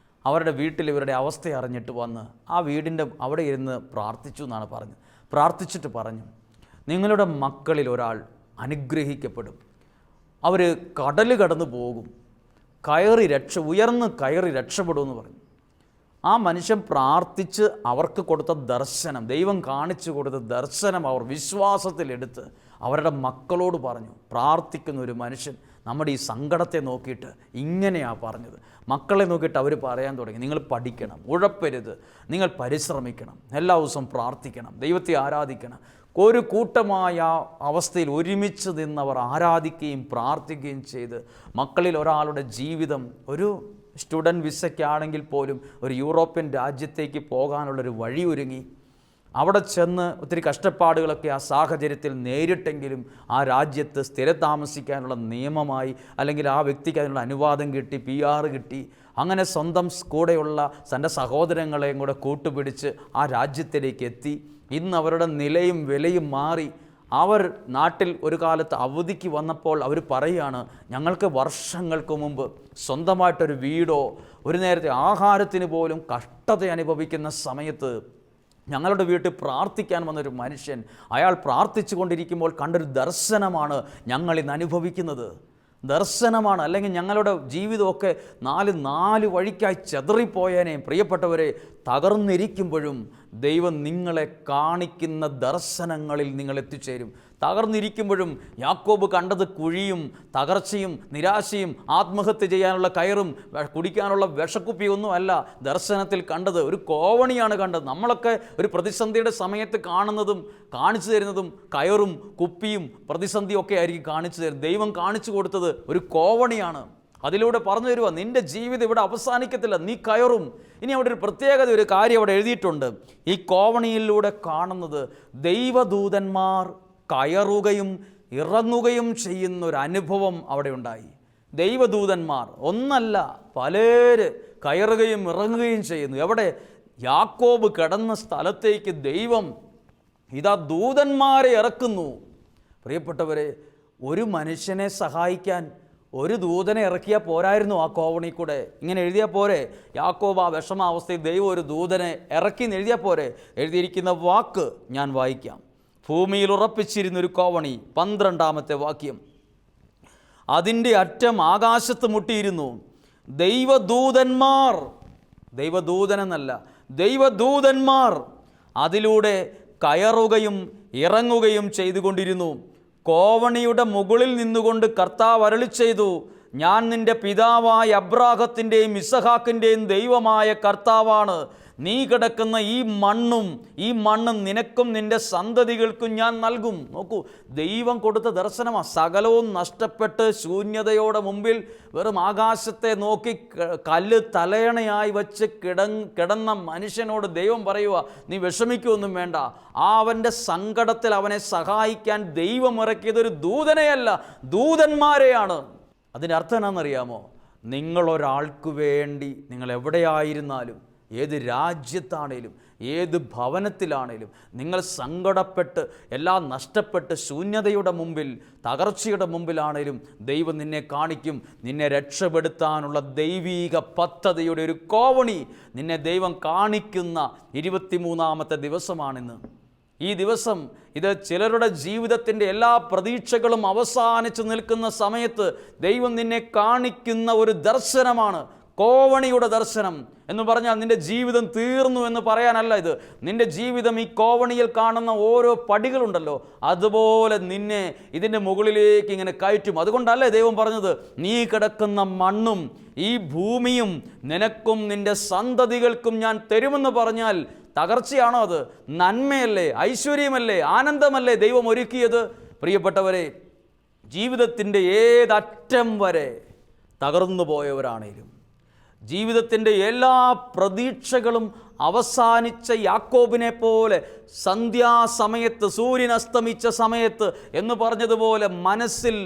S1: അവരുടെ വീട്ടിൽ ഇവരുടെ അവസ്ഥ അറിഞ്ഞിട്ട് വന്ന് ആ വീടിൻ്റെ അവിടെ ഇരുന്ന് പ്രാർത്ഥിച്ചു എന്നാണ് പറഞ്ഞത്. പ്രാർത്ഥിച്ചിട്ട് പറഞ്ഞു, നിങ്ങളുടെ മക്കളിൽ ഒരാൾ അനുഗ്രഹിക്കപ്പെടും, അവർ കടൽ കടന്നു പോകും, ഉയർന്ന് കയറി രക്ഷപ്പെടുമെന്ന് പറഞ്ഞു. ആ മനുഷ്യൻ പ്രാർത്ഥിച്ച് അവർക്ക് കൊടുത്ത ദർശനം, ദൈവം കാണിച്ചു കൊടുത്ത ദർശനം അവർ വിശ്വാസത്തിലെടുത്ത് അവരുടെ മക്കളോട് പറഞ്ഞു. പ്രാർത്ഥിക്കുന്ന ഒരു മനുഷ്യൻ നമ്മുടെ ഈ സങ്കടത്തെ നോക്കിയിട്ട് ഇങ്ങനെയാണ് പറഞ്ഞത്. മക്കളെ നോക്കിയിട്ട് അവർ പറയാൻ തുടങ്ങി, നിങ്ങൾ പഠിക്കണം, ഉഴപ്പരുത്, നിങ്ങൾ പരിശ്രമിക്കണം, എല്ലാ ദിവസവും പ്രാർത്ഥിക്കണം, ദൈവത്തെ ആരാധിക്കണം. ഒരു കൂട്ടമായ അവസ്ഥയിൽ ഒരുമിച്ച് നിന്നവർ ആരാധിക്കുകയും പ്രാർത്ഥിക്കുകയും ചെയ്ത് മക്കളിൽ ഒരാളുടെ ജീവിതം ഒരു സ്റ്റുഡൻറ്റ് വിസയ്ക്കാണെങ്കിൽ പോലും ഒരു യൂറോപ്യൻ രാജ്യത്തേക്ക് പോകാനുള്ളൊരു വഴി ഒരുങ്ങി. അവിടെ ചെന്ന് ഒത്തിരി കഷ്ടപ്പാടുകളൊക്കെ ആ സാഹചര്യത്തിൽ നേരിട്ടെങ്കിലും ആ രാജ്യത്ത് സ്ഥിരതാമസിക്കാനുള്ള നിയമമായി, അല്ലെങ്കിൽ ആ വ്യക്തിക്ക് അതിനുള്ള അനുവാദം കിട്ടി, PR കിട്ടി. അങ്ങനെ സ്വന്തം കൂടെയുള്ള തൻ്റെ സഹോദരങ്ങളെയും കൂടെ കൂട്ടുപിടിച്ച് ആ രാജ്യത്തിലേക്ക് എത്തി. ഇന്ന് അവരുടെ നിലയും വിലയും മാറി. അവർ നാട്ടിൽ ഒരു കാലത്ത് അവധിക്ക് വന്നപ്പോൾ അവർ പറയുകയാണ്, ഞങ്ങൾക്ക് വർഷങ്ങൾക്ക് മുമ്പ് സ്വന്തമായിട്ടൊരു വീടോ ഒരു നേരത്തെ ആഹാരത്തിന് പോലും കഷ്ടത അനുഭവിക്കുന്ന സമയത്ത് ഞങ്ങളുടെ വീട്ടിൽ പ്രാർത്ഥിക്കാൻ വന്നൊരു മനുഷ്യൻ, അയാൾ പ്രാർത്ഥിച്ചു കൊണ്ടിരിക്കുമ്പോൾ കണ്ടൊരു ദർശനമാണ് ഞങ്ങളിന്ന് അനുഭവിക്കുന്നത്. ദർശനമാണ്. അല്ലെങ്കിൽ ഞങ്ങളുടെ ജീവിതമൊക്കെ നാല് വഴിക്കായി ചെതറിപ്പോയേനെ. പ്രിയപ്പെട്ടവരെ, തകർന്നിരിക്കുമ്പോഴും ദൈവം നിങ്ങളെ കാണിക്കുന്ന ദർശനങ്ങളിൽ നിങ്ങൾ എത്തിച്ചേരും. തകർന്നിരിക്കുമ്പോഴും യാക്കോബ് കണ്ടത് കുഴിയും തകർച്ചയും നിരാശയും ആത്മഹത്യ ചെയ്യാനുള്ള കയറും കുടിക്കാനുള്ള വിഷക്കുപ്പിയൊന്നും അല്ല. ദർശനത്തിൽ കണ്ടത് ഒരു കോവണിയാണ് കണ്ടത്. നമ്മളൊക്കെ ഒരു പ്രതിസന്ധിയുടെ സമയത്ത് കാണുന്നതും കാണിച്ചു തരുന്നതും കയറും കുപ്പിയും പ്രതിസന്ധിയും ഒക്കെ ആയിരിക്കും കാണിച്ചു തരുന്നത്. ദൈവം കാണിച്ചു കൊടുത്തത് ഒരു കോവണിയാണ്. അതിലൂടെ പറഞ്ഞു തരുക, നിൻ്റെ ജീവിതം ഇവിടെ അവസാനിക്കത്തില്ല, നീ കയറും. ഇനി അവിടെ ഒരു പ്രത്യേകത, ഒരു കാര്യം അവിടെ എഴുതിയിട്ടുണ്ട്. ഈ കോവണിയിലൂടെ കാണുന്നത് ദൈവദൂതന്മാർ കയറുകയും ഇറങ്ങുകയും ചെയ്യുന്ന ഒരു അനുഭവം അവിടെ ഉണ്ടായി. ദൈവദൂതന്മാർ ഒന്നല്ല, പലര് കയറുകയും ഇറങ്ങുകയും ചെയ്യുന്നു. എവിടെ? യാക്കോബ് കിടന്ന സ്ഥലത്തേക്ക് ദൈവം ഇതാ ദൂതന്മാരെ ഇറക്കുന്നു. പ്രിയപ്പെട്ടവരെ, ഒരു മനുഷ്യനെ സഹായിക്കാൻ ഒരു ദൂതനെ ഇറക്കിയാൽ പോരായിരുന്നു ആ കോവണി കൂടെ? ഇങ്ങനെ എഴുതിയാൽ പോരെ? യാക്കോബ് ആ വിഷമാവസ്ഥയിൽ ദൈവം ഒരു ദൂതനെ ഇറക്കി എന്ന് എഴുതിയാൽ പോരെ? എഴുതിയിരിക്കുന്ന വാക്ക് ഞാൻ വായിക്കാം. ഭൂമിയിൽ ഉറപ്പിച്ചിരുന്നൊരു കോവണി, 12-ാമത്തെ വാക്യം. അതിൻ്റെ അറ്റം ആകാശത്ത് മുട്ടിയിരുന്നു. ദൈവദൂതന്മാർ, ദൈവദൂതനെന്നല്ല, ദൈവദൂതന്മാർ അതിലൂടെ കയറുകയും ഇറങ്ങുകയും ചെയ്തുകൊണ്ടിരുന്നു. കോവണിയുടെ മുകളിൽ നിന്നുകൊണ്ട് കർത്താവ് അരുളി ചെയ്തു, ഞാൻ നിൻ്റെ പിതാവായ അബ്രാഹത്തിൻ്റെയും ഇസഹാക്കിൻ്റെയും ദൈവമായ കർത്താവാണ്. നീ കിടക്കുന്ന ഈ മണ്ണും നിനക്കും നിൻ്റെ സന്തതികൾക്കും ഞാൻ നൽകും. നോക്കൂ, ദൈവം കൊടുത്ത ദർശനമാണ്. സകലവും നഷ്ടപ്പെട്ട് ശൂന്യതയോടെ മുമ്പിൽ വെറും ആകാശത്തെ നോക്കി കല്ല് തലയണയായി വച്ച് കിടന്ന മനുഷ്യനോട് ദൈവം പറയുക, നീ വിഷമിക്കൊന്നും വേണ്ട. അവൻ്റെ സങ്കടത്തിൽ അവനെ സഹായിക്കാൻ ദൈവം ഇറക്കിയതൊരു ദൂതനെയല്ല, ദൂതന്മാരെയാണ്. അതിൻ്റെ അർത്ഥം എന്നാണെന്നറിയാമോ? നിങ്ങളൊരാൾക്ക് വേണ്ടി, നിങ്ങൾ എവിടെയായിരുന്നാലും, ഏത് രാജ്യത്താണേലും, ഏത് ഭവനത്തിലാണേലും, നിങ്ങൾ സങ്കടപ്പെട്ട് എല്ലാം നഷ്ടപ്പെട്ട് ശൂന്യതയുടെ മുമ്പിൽ, തകർച്ചയുടെ മുമ്പിലാണേലും ദൈവം നിന്നെ കാണിക്കും. നിന്നെ രക്ഷപ്പെടുത്താനുള്ള ദൈവീക പദ്ധതിയുടെ ഒരു കോവണി നിന്നെ ദൈവം കാണിക്കുന്ന 23-ാമത്തെ ദിവസമാണിന്ന്. ഈ ദിവസം ഇത് ചിലരുടെ ജീവിതത്തിൻ്റെ എല്ലാ പ്രതീക്ഷകളും അവസാനിച്ച് നിൽക്കുന്ന സമയത്ത് ദൈവം നിന്നെ കാണിക്കുന്ന ഒരു ദർശനമാണ്. കോവണിയുടെ ദർശനം എന്ന് പറഞ്ഞാൽ നിൻ്റെ ജീവിതം തീർന്നു എന്ന് പറയാനല്ല ഇത്. നിൻ്റെ ജീവിതം ഈ കോവണിയിൽ കാണുന്ന ഓരോ പടികളുണ്ടല്ലോ, അതുപോലെ നിന്നെ ഇതിൻ്റെ മുകളിലേക്ക് ഇങ്ങനെ കയറ്റും. അതുകൊണ്ടല്ലേ ദൈവം പറഞ്ഞത്, നീ കിടക്കുന്ന മണ്ണും ഈ ഭൂമിയും നിനക്കും നിൻ്റെ സന്തതികൾക്കും ഞാൻ തരുമെന്ന് പറഞ്ഞാൽ തകർച്ചയാണോ അത്? നന്മയല്ലേ, ഐശ്വര്യമല്ലേ, ആനന്ദമല്ലേ ദൈവം ഒരുക്കിയത്? പ്രിയപ്പെട്ടവരെ, ജീവിതത്തിൻ്റെ ഏതറ്റം വരെ തകർന്നു പോയവരാണേലും, ജീവിതത്തിൻ്റെ എല്ലാ പ്രതീക്ഷകളും അവസാനിച്ച യാക്കോബിനെ പോലെ സന്ധ്യാസമയത്ത്, സൂര്യൻ അസ്തമിച്ച സമയത്ത് എന്ന് പറഞ്ഞതുപോലെ മനസ്സിൽ,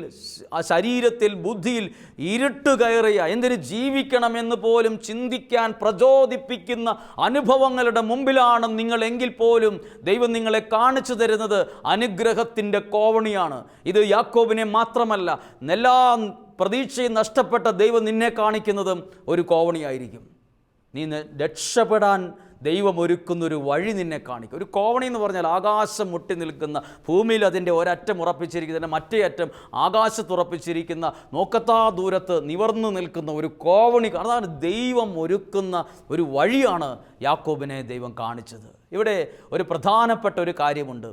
S1: ശരീരത്തിൽ, ബുദ്ധിയിൽ ഇരുട്ട് കയറിയ, എന്തിന് ജീവിക്കണമെന്ന് പോലും ചിന്തിക്കാൻ പ്രചോദിപ്പിക്കുന്ന അനുഭവങ്ങളുടെ മുമ്പിലാണ് നിങ്ങളെങ്കിൽ പോലും ദൈവം നിങ്ങളെ കാണിച്ചു തരുന്നത് അനുഗ്രഹത്തിൻ്റെ കോവണിയാണ്. ഇത് യാക്കോബിനെ മാത്രമല്ല, എല്ലാ പ്രതീക്ഷയും നഷ്ടപ്പെട്ട ദൈവം നിന്നെ കാണിക്കുന്നതും ഒരു കോവണിയായിരിക്കും. നീ രക്ഷപ്പെടാൻ ദൈവം ഒരുക്കുന്നൊരു വഴി നിന്നെ കാണിക്കും. ഒരു കോവണി എന്ന് പറഞ്ഞാൽ ആകാശം മുട്ടി നിൽക്കുന്ന, ഭൂമിയിൽ അതിൻ്റെ ഒരറ്റം ഉറപ്പിച്ചിരിക്കുന്ന, മറ്റേ അറ്റം ആകാശത്ത് ഉറപ്പിച്ചിരിക്കുന്ന, നോക്കത്താ ദൂരത്ത് നിവർന്നു നിൽക്കുന്ന ഒരു കോവണി. അതാണ് ദൈവം ഒരുക്കുന്ന ഒരു വഴിയാണ് യാക്കോബിനെ ദൈവം കാണിച്ചത്. ഇവിടെ ഒരു പ്രധാനപ്പെട്ട ഒരു കാര്യമുണ്ട്.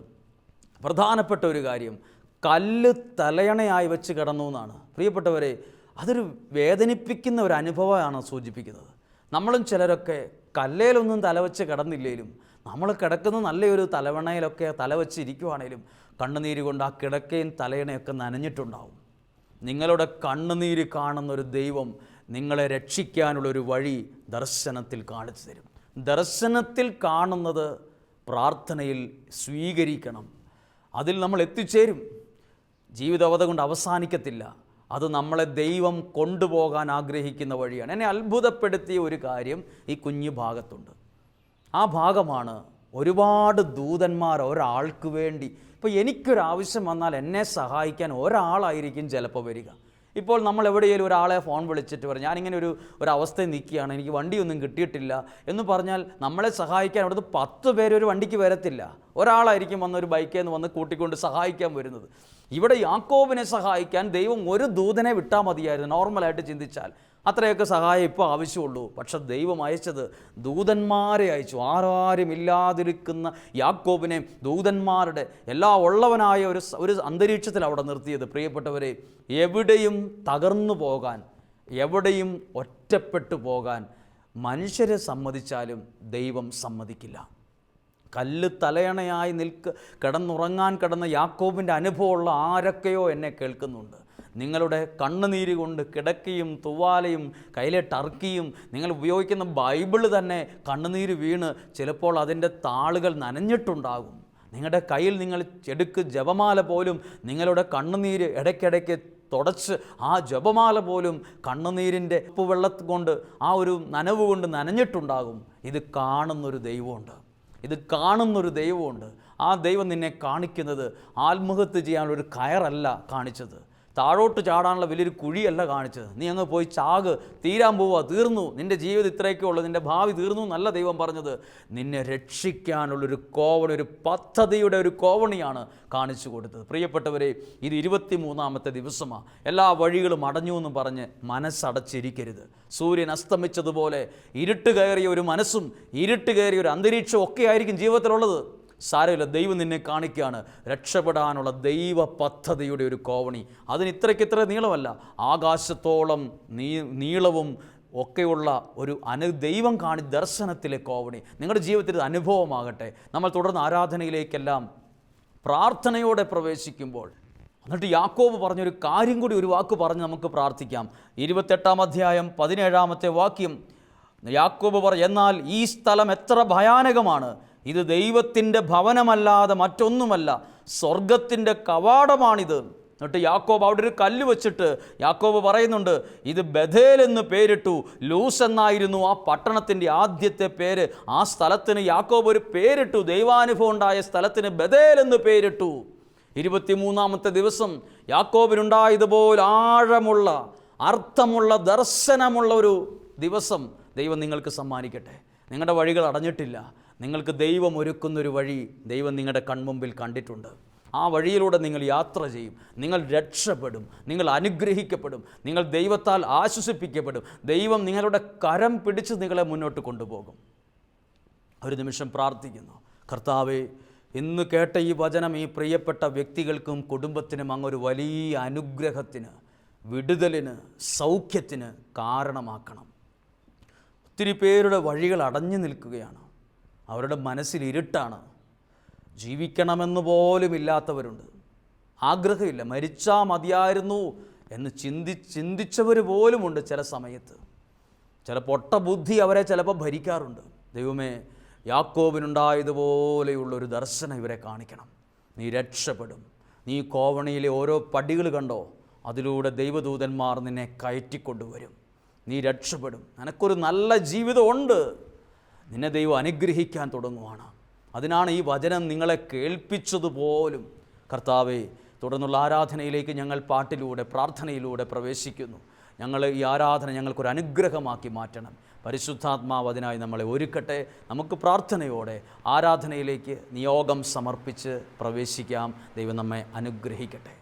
S1: പ്രധാനപ്പെട്ട ഒരു കാര്യം, കല്ല് തലയണയായി വെച്ച് കിടന്നു എന്നാണ്. പ്രിയപ്പെട്ടവരെ, അതൊരു വേദനിപ്പിക്കുന്ന ഒരു അനുഭവമാണ് സൂചിപ്പിക്കുന്നത്. നമ്മളും ചിലരൊക്കെ കല്ലേലൊന്നും തലവെച്ച് കിടന്നില്ലേലും നമ്മൾ കിടക്കുന്ന നല്ലൊരു തലവണയിലൊക്കെ തലവെച്ച് ഇരിക്കുവാണേലും കണ്ണുനീര് കൊണ്ട് ആ കിടക്കയും തലയണയൊക്കെ നനഞ്ഞിട്ടുണ്ടാവും. നിങ്ങളുടെ കണ്ണുനീര് കാണുന്നൊരു ദൈവം നിങ്ങളെ രക്ഷിക്കാനുള്ളൊരു വഴി ദർശനത്തിൽ കാണിച്ചു തരും. ദർശനത്തിൽ കാണുന്നത് പ്രാർത്ഥനയിൽ സ്വീകരിക്കണം. അതിൽ നമ്മൾ എത്തിച്ചേരും. ജീവിതാവധ കൊണ്ട് അവസാനിക്കത്തില്ല. അത് നമ്മളെ ദൈവം കൊണ്ടുപോകാൻ ആഗ്രഹിക്കുന്ന വഴിയാണ്. എന്നെ അത്ഭുതപ്പെടുത്തിയ ഒരു കാര്യം ഈ കുഞ്ഞു ഭാഗത്തുണ്ട്. ആ ഭാഗമാണ് ഒരുപാട് ദൂതന്മാർ ഒരാൾക്ക് വേണ്ടി. ഇപ്പോൾ എനിക്കൊരാവശ്യം വന്നാൽ എന്നെ സഹായിക്കാൻ ഒരാളായിരിക്കും ചിലപ്പോൾ വരിക. ഇപ്പോൾ നമ്മൾ എവിടെയെങ്കിലും ഒരാളെ ഫോൺ വിളിച്ചിട്ട് പറയും, ഞാനിങ്ങനെ ഒരു അവസ്ഥയിൽ നിൽക്കുകയാണ്, എനിക്ക് വണ്ടിയൊന്നും കിട്ടിയിട്ടില്ല എന്ന് പറഞ്ഞാൽ നമ്മളെ സഹായിക്കാൻ അവിടുന്ന് 10 പേര് ഒരു വണ്ടിക്ക് വരത്തില്ല. ഒരാളായിരിക്കും വന്ന് ഒരു ബൈക്കിൽ നിന്ന് വന്ന് കൂട്ടിക്കൊണ്ട് സഹായിക്കാൻ വരുന്നത്. ഇവിടെ യാക്കോബിനെ സഹായിക്കാൻ ദൈവം ഒരു ദൂതനെ വിട്ടാൽ മതിയായിരുന്നു. നോർമലായിട്ട് ചിന്തിച്ചാൽ അത്രയൊക്കെ സഹായം ഇപ്പോൾ ആവശ്യമുള്ളൂ. പക്ഷെ ദൈവം അയച്ചത് ദൂതന്മാരെ അയച്ചു. ആരും ഇല്ലാതിരിക്കുന്ന യാക്കോബിനെ ദൂതന്മാരുടെ എല്ലാ ഉള്ളവനായ ഒരു അന്തരീക്ഷത്തിൽ അവിടെ നിർത്തിയത്. പ്രിയപ്പെട്ടവരെ, എവിടെയും തകർന്നു പോകാൻ, എവിടെയും ഒറ്റപ്പെട്ടു പോകാൻ മനുഷ്യരെ സമ്മതിച്ചാലും ദൈവം സമ്മതിക്കില്ല. കല്ല് തലയണയായി കിടന്നുറങ്ങാൻ കിടന്ന യാക്കോബിൻ്റെ അനുഭവമുള്ള ആരൊക്കെയോ എന്നെ കേൾക്കുന്നുണ്ട്. നിങ്ങളുടെ കണ്ണുനീര് കൊണ്ട് കിടക്കയും തുവാലയും കയ്യിലെ ടർക്കിയും നിങ്ങൾ ഉപയോഗിക്കുന്ന ബൈബിള് തന്നെ കണ്ണുനീര് വീണ് ചിലപ്പോൾ അതിൻ്റെ താളുകൾ നനഞ്ഞിട്ടുണ്ടാകും. നിങ്ങളുടെ കയ്യിൽ നിങ്ങൾ ജപമാല പോലും നിങ്ങളുടെ കണ്ണുനീര് ഇടയ്ക്കിടയ്ക്ക് തുടച്ച് ആ ജപമാല പോലും കണ്ണുനീരിൻ്റെ ഉപ്പുവെള്ളം കൊണ്ട് ആ ഒരു നനവ് കൊണ്ട് നനഞ്ഞിട്ടുണ്ടാകും. ഇത് കാണുന്നൊരു ദൈവമുണ്ട്. ആ ദൈവം നിന്നെ കാണിക്കുന്നത് ആത്മഹത്യ ചെയ്യാനുള്ളൊരു കയറല്ല കാണിച്ചത്, താഴോട്ട് ചാടാനുള്ള വലിയൊരു കുഴിയല്ല കാണിച്ചത്. നീ അങ്ങ് പോയി ചാക്, തീരാൻ പോവുക, തീർന്നു, നിൻ്റെ ജീവിതം ഇത്രയൊക്കെ ഉള്ളൂ, നിൻ്റെ ഭാവി തീർന്നു എന്നല്ല ദൈവം പറഞ്ഞത്. നിന്നെ രക്ഷിക്കാനുള്ളൊരു കോവണി, ഒരു പദ്ധതിയുടെ ഒരു കോവണിയാണ് കാണിച്ചു കൊടുത്തത്. പ്രിയപ്പെട്ടവരെ, ഇത് 23-ാമത്തെ ദിവസമാണ്. എല്ലാ വഴികളും അടഞ്ഞു എന്ന് പറഞ്ഞ് മനസ്സടച്ചിരിക്കരുത്. സൂര്യൻ അസ്തമിച്ചതുപോലെ ഇരുട്ട് കയറിയ ഒരു മനസ്സും ഇരുട്ട് കയറിയ ഒരു അന്തരീക്ഷവും ഒക്കെ ആയിരിക്കും ജീവിതത്തിലുള്ളത്. സാരമില്ല, ദൈവം നിന്നെ കാണിക്കുകയാണ് രക്ഷപ്പെടാനുള്ള ദൈവ പദ്ധതിയുടെ ഒരു കോവണി. അതിന് ഇത്ര നീളമല്ല, ആകാശത്തോളം നീളവും ഒക്കെയുള്ള ഒരു ദൈവം ദർശനത്തിലെ കോവണി നിങ്ങളുടെ ജീവിതത്തിൽ അനുഭവമാകട്ടെ. നമ്മൾ തുടർന്ന് ആരാധനയിലേക്കെല്ലാം പ്രാർത്ഥനയോടെ പ്രവേശിക്കുമ്പോൾ, എന്നിട്ട് യാക്കോബ് പറഞ്ഞൊരു കാര്യം കൂടി ഒരു വാക്ക് പറഞ്ഞ് നമുക്ക് പ്രാർത്ഥിക്കാം. 28-ാം അധ്യായം 17-ാമത്തെ വാക്യം യാക്കോബ് എന്നാൽ ഈ സ്ഥലം എത്ര ഭയാനകമാണ്, ഇത് ദൈവത്തിൻ്റെ ഭവനമല്ലാതെ മറ്റൊന്നുമല്ല, സ്വർഗത്തിൻ്റെ കവാടമാണിത്. എന്നിട്ട് യാക്കോബ് അവിടെ ഒരു കല്ല് വെച്ചിട്ട് യാക്കോബ് പറയുന്നുണ്ട്, ഇത് ബഥേൽ എന്ന് പേരിട്ടു. ലൂസ് എന്നായിരുന്നു ആ പട്ടണത്തിൻ്റെ ആദ്യത്തെ പേര്. ആ സ്ഥലത്തിന് യാക്കോബ് ഒരു പേരിട്ടു. ദൈവാനുഭവം ഉണ്ടായ സ്ഥലത്തിന് ബഥേൽ എന്ന് പേരിട്ടു. 23-ാമത്തെ ദിവസം യാക്കോബിനുണ്ടായതുപോലെ ആഴമുള്ള അർത്ഥമുള്ള ദർശനമുള്ള ഒരു ദിവസം ദൈവം നിങ്ങൾക്ക് സമ്മാനിക്കട്ടെ. നിങ്ങളുടെ വഴികൾ അടഞ്ഞിട്ടില്ല. നിങ്ങൾക്ക് ദൈവം ഒരുക്കുന്നൊരു വഴി ദൈവം നിങ്ങളുടെ കൺമുമ്പിൽ കണ്ടിട്ടുണ്ട്. ആ വഴിയിലൂടെ നിങ്ങൾ യാത്ര ചെയ്യും, നിങ്ങൾ രക്ഷപ്പെടും, നിങ്ങൾ അനുഗ്രഹിക്കപ്പെടും, നിങ്ങൾ ദൈവത്താൽ ആശ്വസിപ്പിക്കപ്പെടും. ദൈവം നിങ്ങളുടെ കരം പിടിച്ച് നിങ്ങളെ മുന്നോട്ട് കൊണ്ടുപോകും. ഒരു നിമിഷം പ്രാർത്ഥിക്കുന്നു. കർത്താവേ, ഇന്ന് കേട്ട ഈ വചനം ഈ പ്രിയപ്പെട്ട വ്യക്തികൾക്കും കുടുംബത്തിനും അങ്ങൊരു വലിയ അനുഗ്രഹത്തിന്, വിടുതലിന്, സൗഖ്യത്തിന് കാരണമാക്കണം. ഒത്തിരി പേരുടെ വഴികൾ അടഞ്ഞു നിൽക്കുകയാണ്. അവരുടെ മനസ്സിൽ ഇരുട്ടാണ്. ജീവിക്കണമെന്ന് പോലും ഇല്ലാത്തവരുണ്ട്. ആഗ്രഹമില്ല, മരിച്ചാൽ മതിയായിരുന്നു എന്ന് ചിന്തിച്ചവർ പോലുമുണ്ട്. ചില സമയത്ത് ചില പൊട്ട ബുദ്ധി അവരെ ചിലപ്പോൾ ഭരിക്കാറുണ്ട്. ദൈവമേ, യാക്കോബിനുണ്ടായതുപോലെയുള്ളൊരു ദർശനം ഇവരെ കാണിക്കണം. നീ രക്ഷപ്പെടും. നീ കോവണിയിലെ ഓരോ പടികൾ കണ്ടോ, അതിലൂടെ ദൈവദൂതന്മാർ നിന്നെ കയറ്റിക്കൊണ്ടുവരും. നീ രക്ഷപ്പെടും. നിനക്കൊരു നല്ല ജീവിതമുണ്ട്. നിന്നെ ദൈവം അനുഗ്രഹിക്കാൻ തുടങ്ങുവാണ്. അതിനാണ് ഈ വചനം നിങ്ങളെ കേൾപ്പിച്ചതുപോലും. കർത്താവേ, തുടർന്നുള്ള ആരാധനയിലേക്ക് ഞങ്ങൾ പാട്ടിലൂടെ, പ്രാർത്ഥനയിലൂടെ പ്രവേശിക്കുന്നു. ഞങ്ങൾ ഈ ആരാധന ഞങ്ങൾക്കൊരു അനുഗ്രഹമാക്കി മാറ്റണം. പരിശുദ്ധാത്മാവ് അതിനായി നമ്മളെ ഒരുക്കട്ടെ. നമുക്ക് പ്രാർത്ഥനയോടെ ആരാധനയിലേക്ക് നിയോഗം സമർപ്പിച്ച് പ്രവേശിക്കാം. ദൈവം നമ്മെ അനുഗ്രഹിക്കട്ടെ.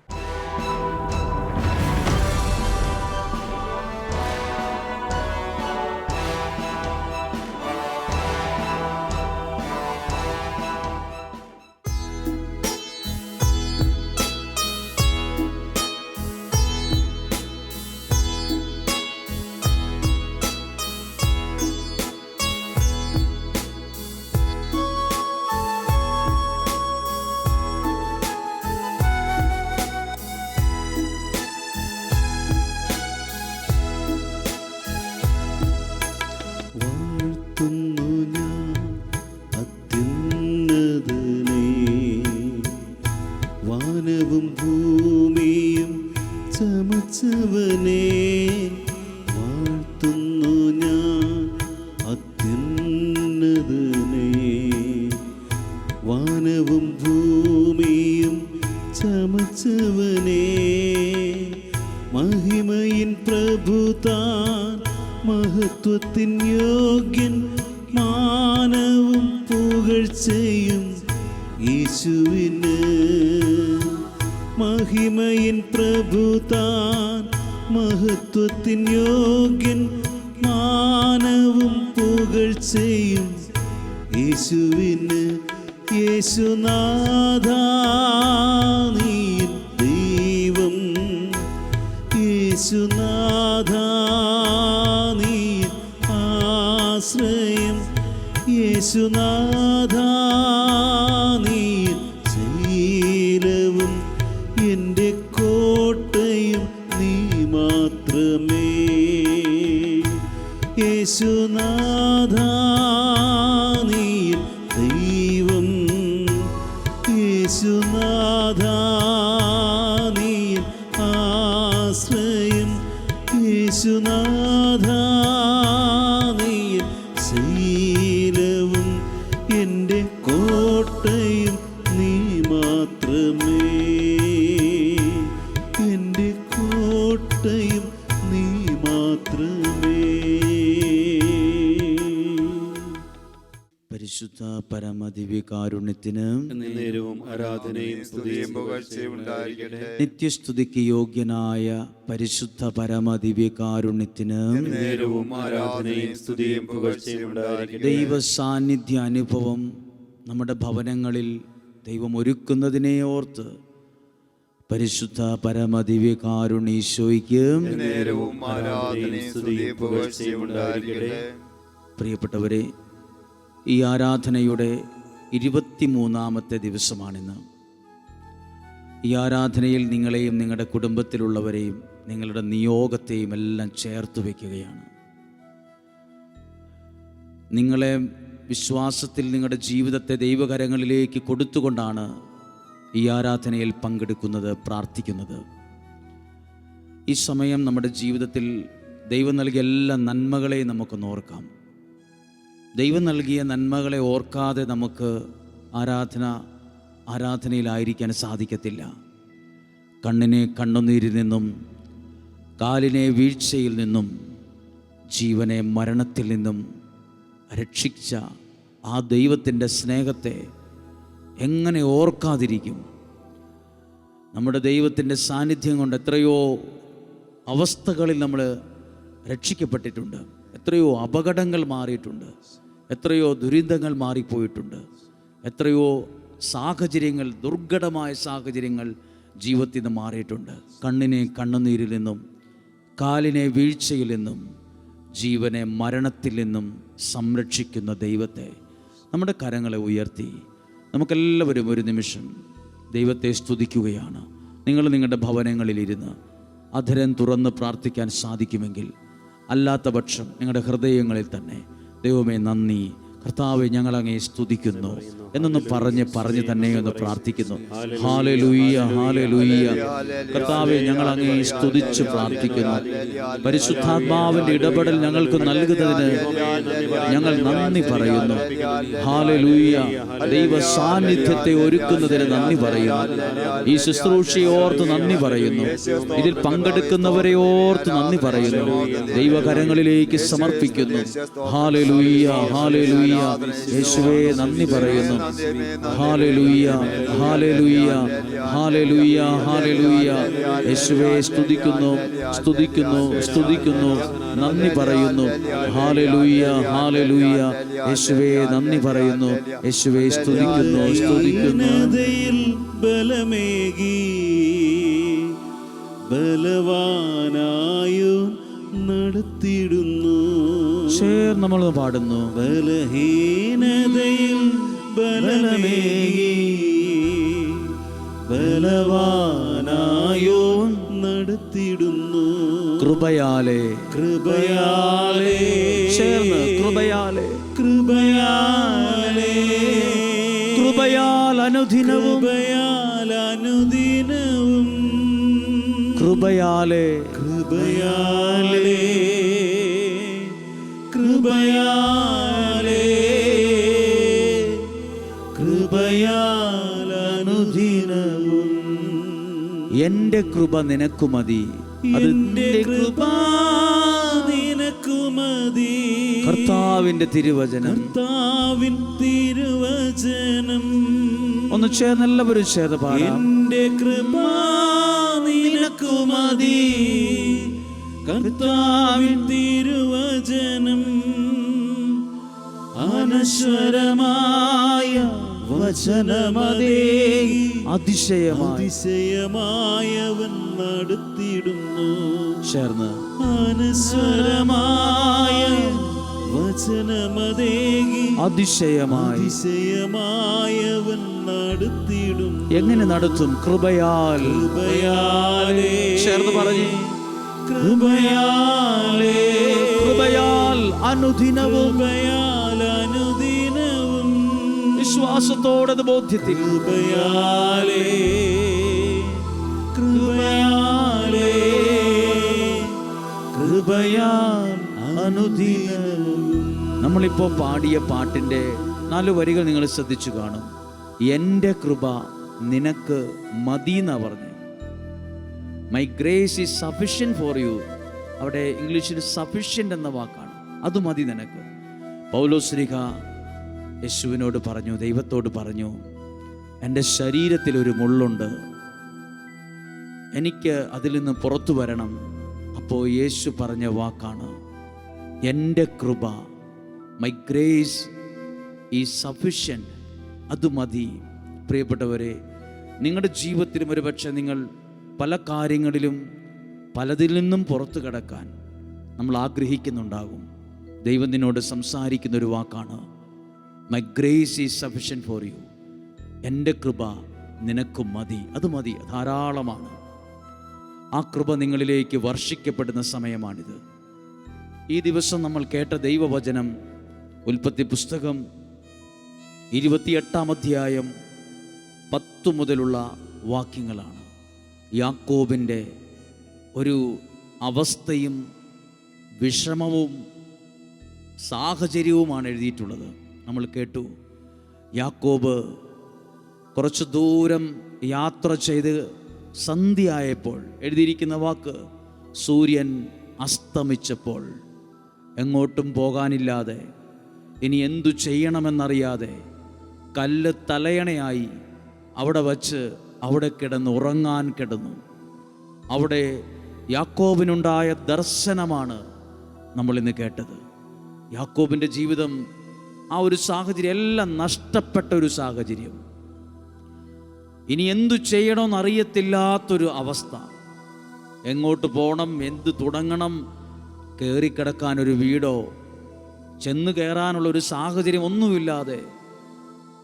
S2: മഹിമയിൻ പ്രഭുതാൻ മഹത്വത്തിൻ യോഗ്യൻ മാനവും പുകഴ്ചയും യേശുവിന്. മഹിമയിൻ പ്രഭുതാൻ മഹത്വത്തിൻ യോഗ്യൻ മാനവും പുകഴ്ചയും യേശുവിന്. യേശുനാഥാ നീ ദൈവം, യേശുനാഥാ നീ ആശ്രയം, യേശുനാഥാ നീ ശൈലവും എൻ്റെ കോട്ടയും നീ മാത്രമേ. യേശുനാഥാ നീ ദൈവം, യേശുനാഥാ നീ ആശ്രയം, യേശുനാഥാ നീ ശൈലവും എൻ്റെ കോട്ടയും നീ മാത്രമേ. എൻ്റെ കോട്ടയും നീ മാത്രമേ.
S1: പരിശുദ്ധ പരമദിവ്യകാരുണ്യത്തിന്
S2: നേരവും ആരാധനയും സ്തുതിയും പുകഴ്ചയും ഉണ്ടായിരിക്കട്ടെ.
S1: നിത്യസ്തുതിക്ക് യോഗ്യനായ പരിശുദ്ധ പരമദിവ്യകാരുണ്യത്തിന്
S2: നേരവും ആരാധനയും സ്തുതിയും പുകഴ്ചയും ഉണ്ടായിരിക്കട്ടെ.
S1: ദൈവ സാന്നിധ്യ അനുഭവം നമ്മുടെ ഭവനങ്ങളിൽ ദൈവം ഒരുക്കുന്നതിനെ ഓർത്ത് പരിശുദ്ധ പരമദിവ്യകാരുണ്യീശോയ്ക്ക്
S2: നേരവും ആരാധനയും സ്തുതിയും പുകഴ്ചയും ഉണ്ടായിരിക്കട്ടെ.
S1: പ്രിയപ്പെട്ടവരെ, ഈ ആരാധനയുടെ 23-ാമത്തെ ദിവസമാണിന്ന്. ഈ ആരാധനയിൽ നിങ്ങളെയും നിങ്ങളുടെ കുടുംബത്തിലുള്ളവരെയും നിങ്ങളുടെ നിയോഗത്തെയും എല്ലാം ചേർത്ത് വയ്ക്കുകയാണ്. നിങ്ങളെ വിശ്വാസത്തിൽ നിങ്ങളുടെ ജീവിതത്തെ ദൈവകരങ്ങളിലേക്ക് കൊടുത്തുകൊണ്ടാണ് ഈ ആരാധനയിൽ പങ്കെടുക്കുന്നത്, പ്രാർത്ഥിക്കുന്നത്. ഈ സമയം നമ്മുടെ ജീവിതത്തിൽ ദൈവം നൽകിയ എല്ലാ നന്മകളെയും നമുക്കൊന്ന് ഓർക്കാം. ദൈവം നൽകിയ നന്മകളെ ഓർക്കാതെ നമുക്ക് ആരാധനയിലായിരിക്കാൻ സാധിക്കത്തില്ല. കണ്ണിനെ കണ്ണുനീരിൽ നിന്നും, കാലിനെ വീഴ്ചയിൽ നിന്നും, ജീവനെ മരണത്തിൽ നിന്നും രക്ഷിച്ച ആ ദൈവത്തിൻ്റെ സ്നേഹത്തെ എങ്ങനെ ഓർക്കാതിരിക്കും? നമ്മുടെ ദൈവത്തിൻ്റെ സാന്നിധ്യം കൊണ്ട് എത്രയോ അവസ്ഥകളിൽ നമ്മൾ രക്ഷിക്കപ്പെട്ടിട്ടുണ്ട്, എത്രയോ അപകടങ്ങൾ മാറിയിട്ടുണ്ട്, എത്രയോ ദുരിതങ്ങൾ മാറിപ്പോയിട്ടുണ്ട്, എത്രയോ സാഹചര്യങ്ങൾ, ദുർഘടമായ സാഹചര്യങ്ങൾ ജീവിതത്തിൽ നിന്ന് മാറിയിട്ടുണ്ട്. കണ്ണിനെ കണ്ണുനീരിൽ നിന്നും, കാലിനെ വീഴ്ചയിൽ നിന്നും, ജീവനെ മരണത്തിൽ നിന്നും സംരക്ഷിക്കുന്ന ദൈവത്തെ നമ്മുടെ കരങ്ങളെ ഉയർത്തി നമുക്കെല്ലാവരും ഒരു നിമിഷം ദൈവത്തെ സ്തുതിക്കുകയാണ്. നിങ്ങൾ നിങ്ങളുടെ ഭവനങ്ങളിലിരുന്ന് അധരം തുറന്ന് പ്രാർത്ഥിക്കാൻ സാധിക്കുമെങ്കിൽ, അല്ലാത്ത പക്ഷം നിങ്ങളുടെ ഹൃദയങ്ങളിൽ തന്നെ ദൈവമേ നന്ദി, കർത്താവെ ഞങ്ങൾ അങ്ങേ സ്തുതിക്കുന്നു എന്നൊന്ന് പറഞ്ഞ് തന്നെ ഒന്ന് പ്രാർത്ഥിക്കുന്നു. Hallelujah, hallelujah. കർത്താവെ ഞങ്ങൾ അങ്ങേ സ്തുതിച്ച് പ്രാർത്ഥിക്കുന്നു. പരിശുദ്ധാത്മാവിൻ്റെ ഇടപെടൽ ഞങ്ങൾക്ക് നൽകുന്നതിന് ഞങ്ങൾ നന്ദി പറയുന്നു. ഹല്ലേലൂയ. ദൈവ സാന്നിധ്യത്തെ ഒരുക്കുന്നതിന് നന്ദി പറയുന്നു. ഈ ശുശ്രൂഷയെ ഓർത്ത് നന്ദി പറയുന്നു. ഇതിൽ പങ്കെടുക്കുന്നവരെ ഓർത്ത് നന്ദി പറയുന്നു. ദൈവകരങ്ങളിലേക്ക് സമർപ്പിക്കുന്നു. Hallelujah, hallelujah. യേശുവേ നന്ദി പറയുന്നു. Hallelujah, hallelujah, hallelujah, hallelujah. യേശുവേ സ്തുതിക്കുന്നു, സ്തുതിക്കുന്നു, സ്തുതിക്കുന്നു, നന്ദി പറയുന്നു. Hallelujah, hallelujah. യേശുവേ നന്ദി പറയുന്നു. യേശുവേ സ്തുതിക്കുന്നു, സ്തുതിക്കുന്നു.
S2: ബലമേകി ബലവാനായോ നടത്തിയിടുന്നു.
S1: ചേർന്ന് നമ്മൾ പാടുന്നു.
S2: ബലഹീനതയിൽ ബലമേകി ബലവാനായോ നടത്തിയിടുന്നു.
S1: കൃപയാലേ,
S2: കൃപയാലേ.
S1: ചേർന്ന് കൃപയാലേ,
S2: കൃപയാലേ.
S1: കൃപയാൽ അനുദിനവും,
S2: കൃപയാൽ അനുദിനവും.
S1: കൃപയാലേ,
S2: കൃപയാലേ. കൃപയാലേ. കൃപയാൽ അനുദിനവും.
S1: എന്റെ കൃപ നിനക്കു മതി.
S2: എന്റെ കൃപ നിനക്കു മതി.
S1: കർത്താവിന്റെ തിരുവചനം,
S2: കർത്താവിൻ തിരുവചനം.
S1: ഒന്ന് ചേർന്ന് എല്ലാവരും ചേർന്ന് പാടാം.
S2: എന്റെ കൃപ നിനക്കു മതി. കർത്താവിൻ തിരുവചനം. അനശ്വരമായ വചനമതേ അതിശയമായവൻ നടത്തിയിടുന്നു.
S1: ചേർന്ന്
S2: അനശ്വരമായ വചനമതേ
S1: അതിശയമായവൻ
S2: നടത്തിയിടുന്നു.
S1: എങ്ങനെ നടത്തും? കൃപയാൽ.
S2: കൃപയാലേ.
S1: ചേർന്ന് പറഞ്ഞേ.
S2: കൃപയാലേ.
S1: കൃപയാൽ അനുദിനവും.
S2: കൃപയാൽ അനുദിനവും.
S1: വിശ്വാസത്തോടെ ബോധ്യത്തിൽ.
S2: കൃപയാലേ. കൃപയാലേ. കൃപയാൽ അനുദിനവും.
S1: നമ്മളിപ്പോൾ പാടിയ പാട്ടിൻ്റെ 4 വരികൾ നിങ്ങൾ ശ്രദ്ധിച്ചു കാണും. എൻ്റെ കൃപ നിനക്ക് മതിയെന്നാ പറഞ്ഞു. My grace is sufficient for you. അവിടെ ഇംഗ്ലീഷിൽ സഫിഷ്യൻ്റ് എന്ന വാക്കാണ്. അത് മതി നിനക്ക്. പൗലോസ്ലീഹ യേശുവിനോട് പറഞ്ഞു, ദൈവത്തോട് പറഞ്ഞു, എൻ്റെ ശരീരത്തിൽ ഒരു മുള്ളുണ്ട്, എനിക്ക് അതിൽ നിന്ന് പുറത്തു വരണം. അപ്പോൾ യേശു പറഞ്ഞ വാക്കാണ് എൻ്റെ കൃപ. My grace is sufficient. അത് മതി. പ്രിയപ്പെട്ടവരെ, നിങ്ങളുടെ ജീവിതത്തിലും ഒരുപക്ഷെ നിങ്ങൾ പല കാര്യങ്ങളിലും പലതിൽ നിന്നും പുറത്തു കടക്കാൻ നമ്മൾ ആഗ്രഹിക്കുന്നുണ്ടാകും. ദൈവം നിന്നോട് സംസാരിക്കുന്നൊരു വാക്കാണ് my grace is sufficient for you. എൻ്റെ കൃപ നിനക്കും മതി. അത് മതി, ധാരാളമാണ്. ആ കൃപ നിങ്ങളിലേക്ക് വർഷിക്കപ്പെടുന്ന സമയമാണിത്. ഈ ദിവസം നമ്മൾ കേട്ട ദൈവവചനം ഉൽപ്പത്തി പുസ്തകം 28-ാം അധ്യായം 10 മുതലുള്ള വാക്യങ്ങളാണ്. യാക്കോബിൻ്റെ ഒരു അവസ്ഥയും വിഷമവും സാഹചര്യവുമാണ് എഴുതിയിട്ടുള്ളത്. നമ്മൾ കേട്ടു. യാക്കോബ് കുറച്ച് ദൂരം യാത്ര ചെയ്ത് സന്ധ്യയായപ്പോൾ, എഴുതിയിരിക്കുന്ന വാക്ക് സൂര്യൻ അസ്തമിച്ചപ്പോൾ, എങ്ങോട്ടും പോകാനില്ലാതെ ഇനി എന്തു ചെയ്യണമെന്നറിയാതെ കല്ല് തലയണയായി അവിടെ വച്ച് അവിടെ കിടന്ന് ഉറങ്ങാൻ കിടന്നു. അവിടെ യാക്കോബിനുണ്ടായ ദർശനമാണ് നമ്മൾ ഇന്ന് കേട്ടത്. യാക്കോബിൻ്റെ ജീവിതം, ആ ഒരു സാഹചര്യം എല്ലാം നഷ്ടപ്പെട്ട ഒരു സാഹചര്യം. ഇനി എന്തു ചെയ്യണമെന്നറിയത്തില്ലാത്തൊരു അവസ്ഥ. എങ്ങോട്ട് പോകണം, എന്ത് തുടങ്ങണം, കയറിക്കിടക്കാനൊരു വീടോ ചെന്ന് കയറാനുള്ളൊരു സാഹചര്യം ഒന്നുമില്ലാതെ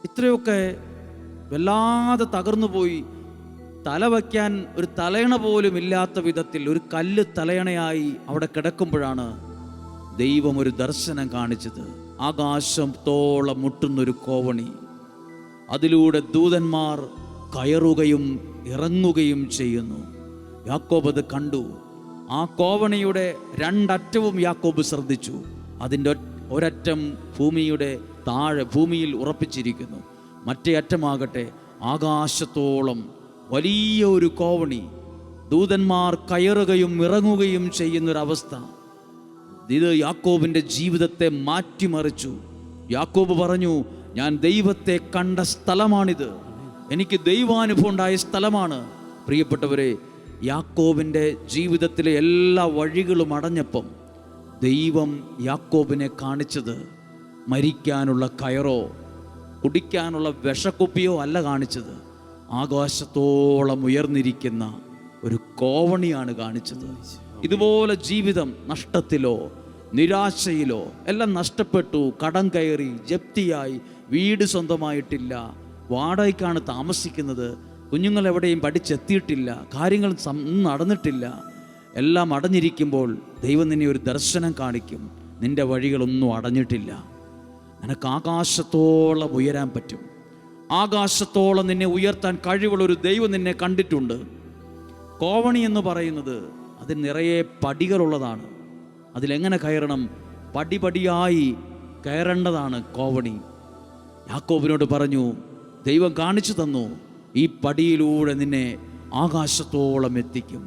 S1: ഇത്രയൊക്കെ വല്ലാതെ തകർന്നു പോയി. തല വയ്ക്കാൻ ഒരു തലയണ പോലും ഇല്ലാത്ത വിധത്തിൽ ഒരു കല്ല് തലയണയായി അവിടെ കിടക്കുമ്പോഴാണ് ദൈവം ഒരു ദർശനം കാണിച്ചത്. ആകാശത്തോളം മുട്ടുന്നൊരു കോവണി, അതിലൂടെ ദൂതന്മാർ കയറുകയും ഇറങ്ങുകയും ചെയ്യുന്നു. യാക്കോബ് അത് കണ്ടു. ആ കോവണിയുടെ രണ്ടറ്റവും യാക്കോബ് ശ്രദ്ധിച്ചു. അതിൻ്റെ ഒരറ്റം ഭൂമിയുടെ താഴെ ഭൂമിയിൽ ഉറപ്പിച്ചിരിക്കുന്നു, മറ്റേ അറ്റമാകട്ടെ ആകാശത്തോളം വലിയ ഒരു കോവണി. ദൂതന്മാർ കയറുകയും ഇറങ്ങുകയും ചെയ്യുന്നൊരവസ്ഥ. ഇത് യാക്കോബിൻ്റെ ജീവിതത്തെ മാറ്റിമറിച്ചു. യാക്കോബ് പറഞ്ഞു, ഞാൻ ദൈവത്തെ കണ്ട സ്ഥലമാണിത്, എനിക്ക് ദൈവാനുഭവം ഉണ്ടായ സ്ഥലമാണ്. പ്രിയപ്പെട്ടവരെ, യാക്കോബിൻ്റെ ജീവിതത്തിലെ എല്ലാ വഴികളും അടഞ്ഞപ്പം ദൈവം യാക്കോബിനെ കാണിച്ചത് മരിക്കാനുള്ള കയറോ കുടിക്കാനുള്ള വിഷക്കുപ്പിയോ അല്ല കാണിച്ചത്, ആകാശത്തോളം ഉയർന്നിരിക്കുന്ന ഒരു കോവണിയാണ് കാണിച്ചത്. ഇതുപോലെ ജീവിതം നഷ്ടത്തിലോ നിരാശയിലോ എല്ലാം നഷ്ടപ്പെട്ടു, കടം കയറി, ജപ്തിയായി, വീട് സ്വന്തമായിട്ടില്ല, വാടകയ്ക്കാണ് താമസിക്കുന്നത്, കുഞ്ഞുങ്ങൾ എവിടെയും പഠിച്ചെത്തിയിട്ടില്ല, കാര്യങ്ങൾ നടന്നിട്ടില്ല, എല്ലാം അടഞ്ഞിരിക്കുമ്പോൾ ദൈവം നിന്നെ ഒരു ദർശനം കാണിക്കും. നിന്റെ വഴികളൊന്നും അടഞ്ഞിട്ടില്ല, നിനക്ക് ആകാശത്തോളം ഉയരാൻ പറ്റും. ആകാശത്തോളം നിന്നെ ഉയർത്താൻ കഴിവുള്ളൊരു ദൈവം നിന്നെ കണ്ടിട്ടുണ്ട്. കോവണി എന്ന് പറയുന്നത് അതിൽ നിറയെ പടികളുള്ളതാണ്. അതിലെങ്ങനെ കയറണം? പടിപടിയായി കയറേണ്ടതാണ് കോവണി. യാക്കോബിനോട് പറഞ്ഞു, ദൈവം കാണിച്ചു തന്നു, ഈ പടിയിലൂടെ നിന്നെ ആകാശത്തോളം എത്തിക്കും.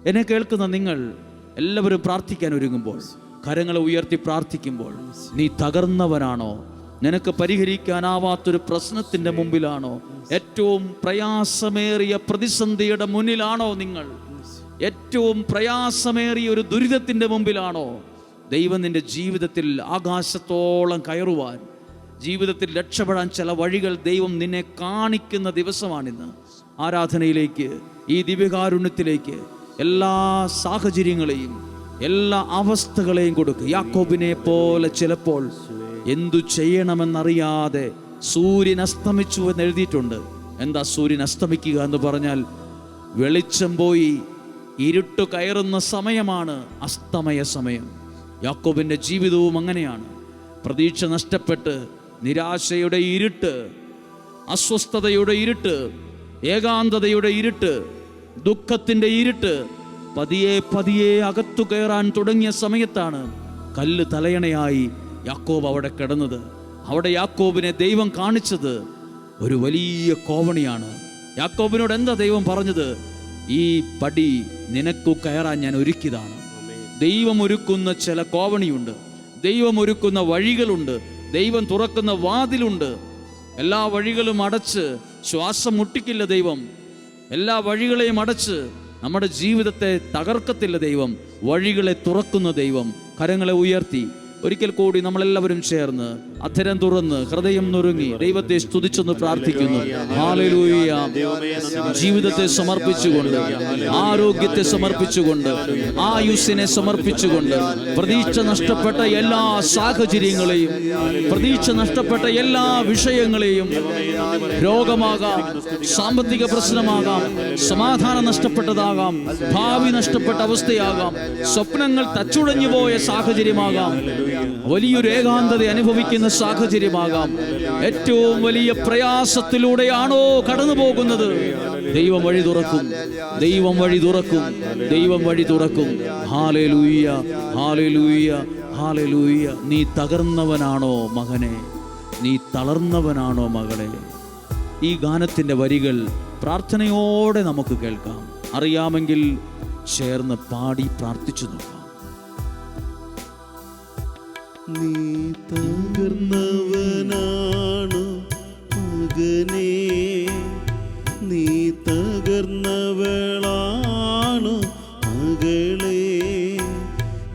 S1: എന്നെ കേൾക്കുന്ന നിങ്ങൾ എല്ലാവരും പ്രാർത്ഥിക്കാൻ ഒരുങ്ങുമ്പോൾ, കരങ്ങളെ ഉയർത്തി പ്രാർത്ഥിക്കുമ്പോൾ, നീ തകർന്നവനാണോ? നിനക്ക് പരിഹരിക്കാനാവാത്തൊരു പ്രശ്നത്തിൻ്റെ മുമ്പിലാണോ? ഏറ്റവും പ്രയാസമേറിയ പ്രതിസന്ധിയുടെ മുന്നിലാണോ നിങ്ങൾ? ഏറ്റവും പ്രയാസമേറിയ ഒരു ദുരിതത്തിൻ്റെ മുമ്പിലാണോ? ദൈവം നിൻ്റെ ജീവിതത്തിൽ ആകാശത്തോളം കയറുവാൻ, ജീവിതത്തിൽ രക്ഷപ്പെടാൻ ചില വഴികൾ ദൈവം നിന്നെ കാണിക്കുന്ന ദിവസമാണിന്ന്. ആരാധനയിലേക്ക്, ഈ ദിവ്യകാരുണ്യത്തിലേക്ക് എല്ലാ സാഹചര്യങ്ങളെയും എല്ലാ അവസ്ഥകളെയും കൊടുക്കുക. യാക്കോബിനെ പോലെ ചിലപ്പോൾ എന്തു ചെയ്യണമെന്നറിയാതെ സൂര്യൻ അസ്തമിച്ചു എന്ന് എഴുതിയിട്ടുണ്ട്. എന്താ സൂര്യൻ അസ്തമിക്കുക എന്ന് പറഞ്ഞാൽ? വെളിച്ചം പോയി ഇരുട്ട് കയറുന്ന സമയമാണ് അസ്തമയ സമയം. യാക്കോബിൻ്റെ ജീവിതവും അങ്ങനെയാണ്. പ്രതീക്ഷ നഷ്ടപ്പെട്ട് നിരാശയുടെ ഇരുട്ട്, അസ്വസ്ഥതയുടെ ഇരുട്ട്, ഏകാന്തതയുടെ ഇരുട്ട്, ദുഃഖത്തിൻ്റെ ഇരുട്ട് പതിയെ പതിയെ അകത്തു കയറാൻ തുടങ്ങിയ സമയത്താണ് കല്ല് തലയണയായി യാക്കോബ് അവിടെ കിടന്നത്. അവിടെ യാക്കോബിനെ ദൈവം കാണിച്ചത് ഒരു വലിയ കോവണിയാണ്. യാക്കോബിനോട് എന്താ ദൈവം പറഞ്ഞത്? ഈ പടി നിനക്കു കയറാൻ ഞാൻ ഒരുക്കിയതാണ്. ദൈവം ഒരുക്കുന്ന ചില കോവണിയുണ്ട്, ദൈവം ഒരുക്കുന്ന വഴികളുണ്ട്, ദൈവം തുറക്കുന്ന വാതിലുണ്ട്. എല്ലാ വഴികളും അടച്ച് ശ്വാസം മുട്ടിക്കില്ല ദൈവം. എല്ലാ വഴികളെയും അടച്ച് നമ്മുടെ ജീവിതത്തെ തകർക്കത്തില്ല ദൈവം. വഴികളെ തുറക്കുന്ന ദൈവം. കരങ്ങളെ ഉയർത്തി ഒരിക്കൽ കൂടി നമ്മളെല്ലാവരും ചേർന്ന് അധരം തുറന്ന് ഹൃദയം നുറുങ്ങി ദൈവത്തെ സ്തുതിച്ചൊന്ന് പ്രാർത്ഥിക്കുന്നു. ഹല്ലേലൂയ. ജീവിതത്തെ സമർപ്പിച്ചുകൊണ്ട്, ആരോഗ്യത്തെ സമർപ്പിച്ചുകൊണ്ട്, ആയുസ്സിനെ സമർപ്പിച്ചുകൊണ്ട്, പ്രതീക്ഷ നഷ്ടപ്പെട്ട എല്ലാ സാഹചര്യങ്ങളെയും, പ്രതീക്ഷ നഷ്ടപ്പെട്ട എല്ലാ വിഷയങ്ങളെയും, രോഗമാകാം, സാമ്പത്തിക പ്രശ്നമാകാം, സമാധാനം നഷ്ടപ്പെട്ടതാകാം, ഭാവി നഷ്ടപ്പെട്ട അവസ്ഥയാകാം, സ്വപ്നങ്ങൾ തച്ചുടഞ്ഞു പോയ സാഹചര്യമാകാം, വലിയൊരു ഏകാന്തത അനുഭവിക്കുന്ന സാഹചര്യമാകാം, ഏറ്റവും വലിയ പ്രയാസത്തിലൂടെയാണോ കടന്നു പോകുന്നത്? ദൈവം വഴി തുറക്കും, ദൈവം വഴി തുറക്കും, ദൈവം വഴി തുറക്കും. Hallelujah, hallelujah, hallelujah. നീ തകർന്നവനാണോ മകനെ? നീ തളർന്നവനാണോ മകളെ? ഈ ഗാനത്തിൻ്റെ വരികൾ പ്രാർത്ഥനയോടെ നമുക്ക് കേൾക്കാം. അറിയാമെങ്കിൽ ചേർന്ന് പാടി പ്രാർത്ഥിച്ചു നോക്കാം.
S2: നീ തകർന്നവനാണു മകനേ, നീ തകർന്നവളാണോ മകളെ?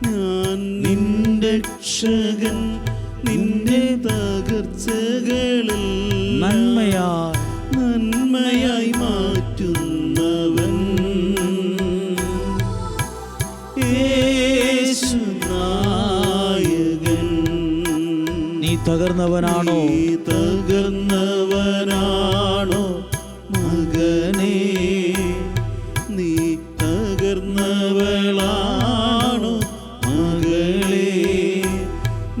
S2: ഞാൻ നിന്റെ രക്ഷകൻ, നിന്റെ തകർച്ചകളിൽ നന്മയായി മാറ്റുന്നവൻ. യേശു നായകൻ.
S1: നീ തകർന്നവനാണോ?
S2: നീ തകർന്നവനാണോ മകനേ? നീ തകർന്നവളാണോ മകളേ?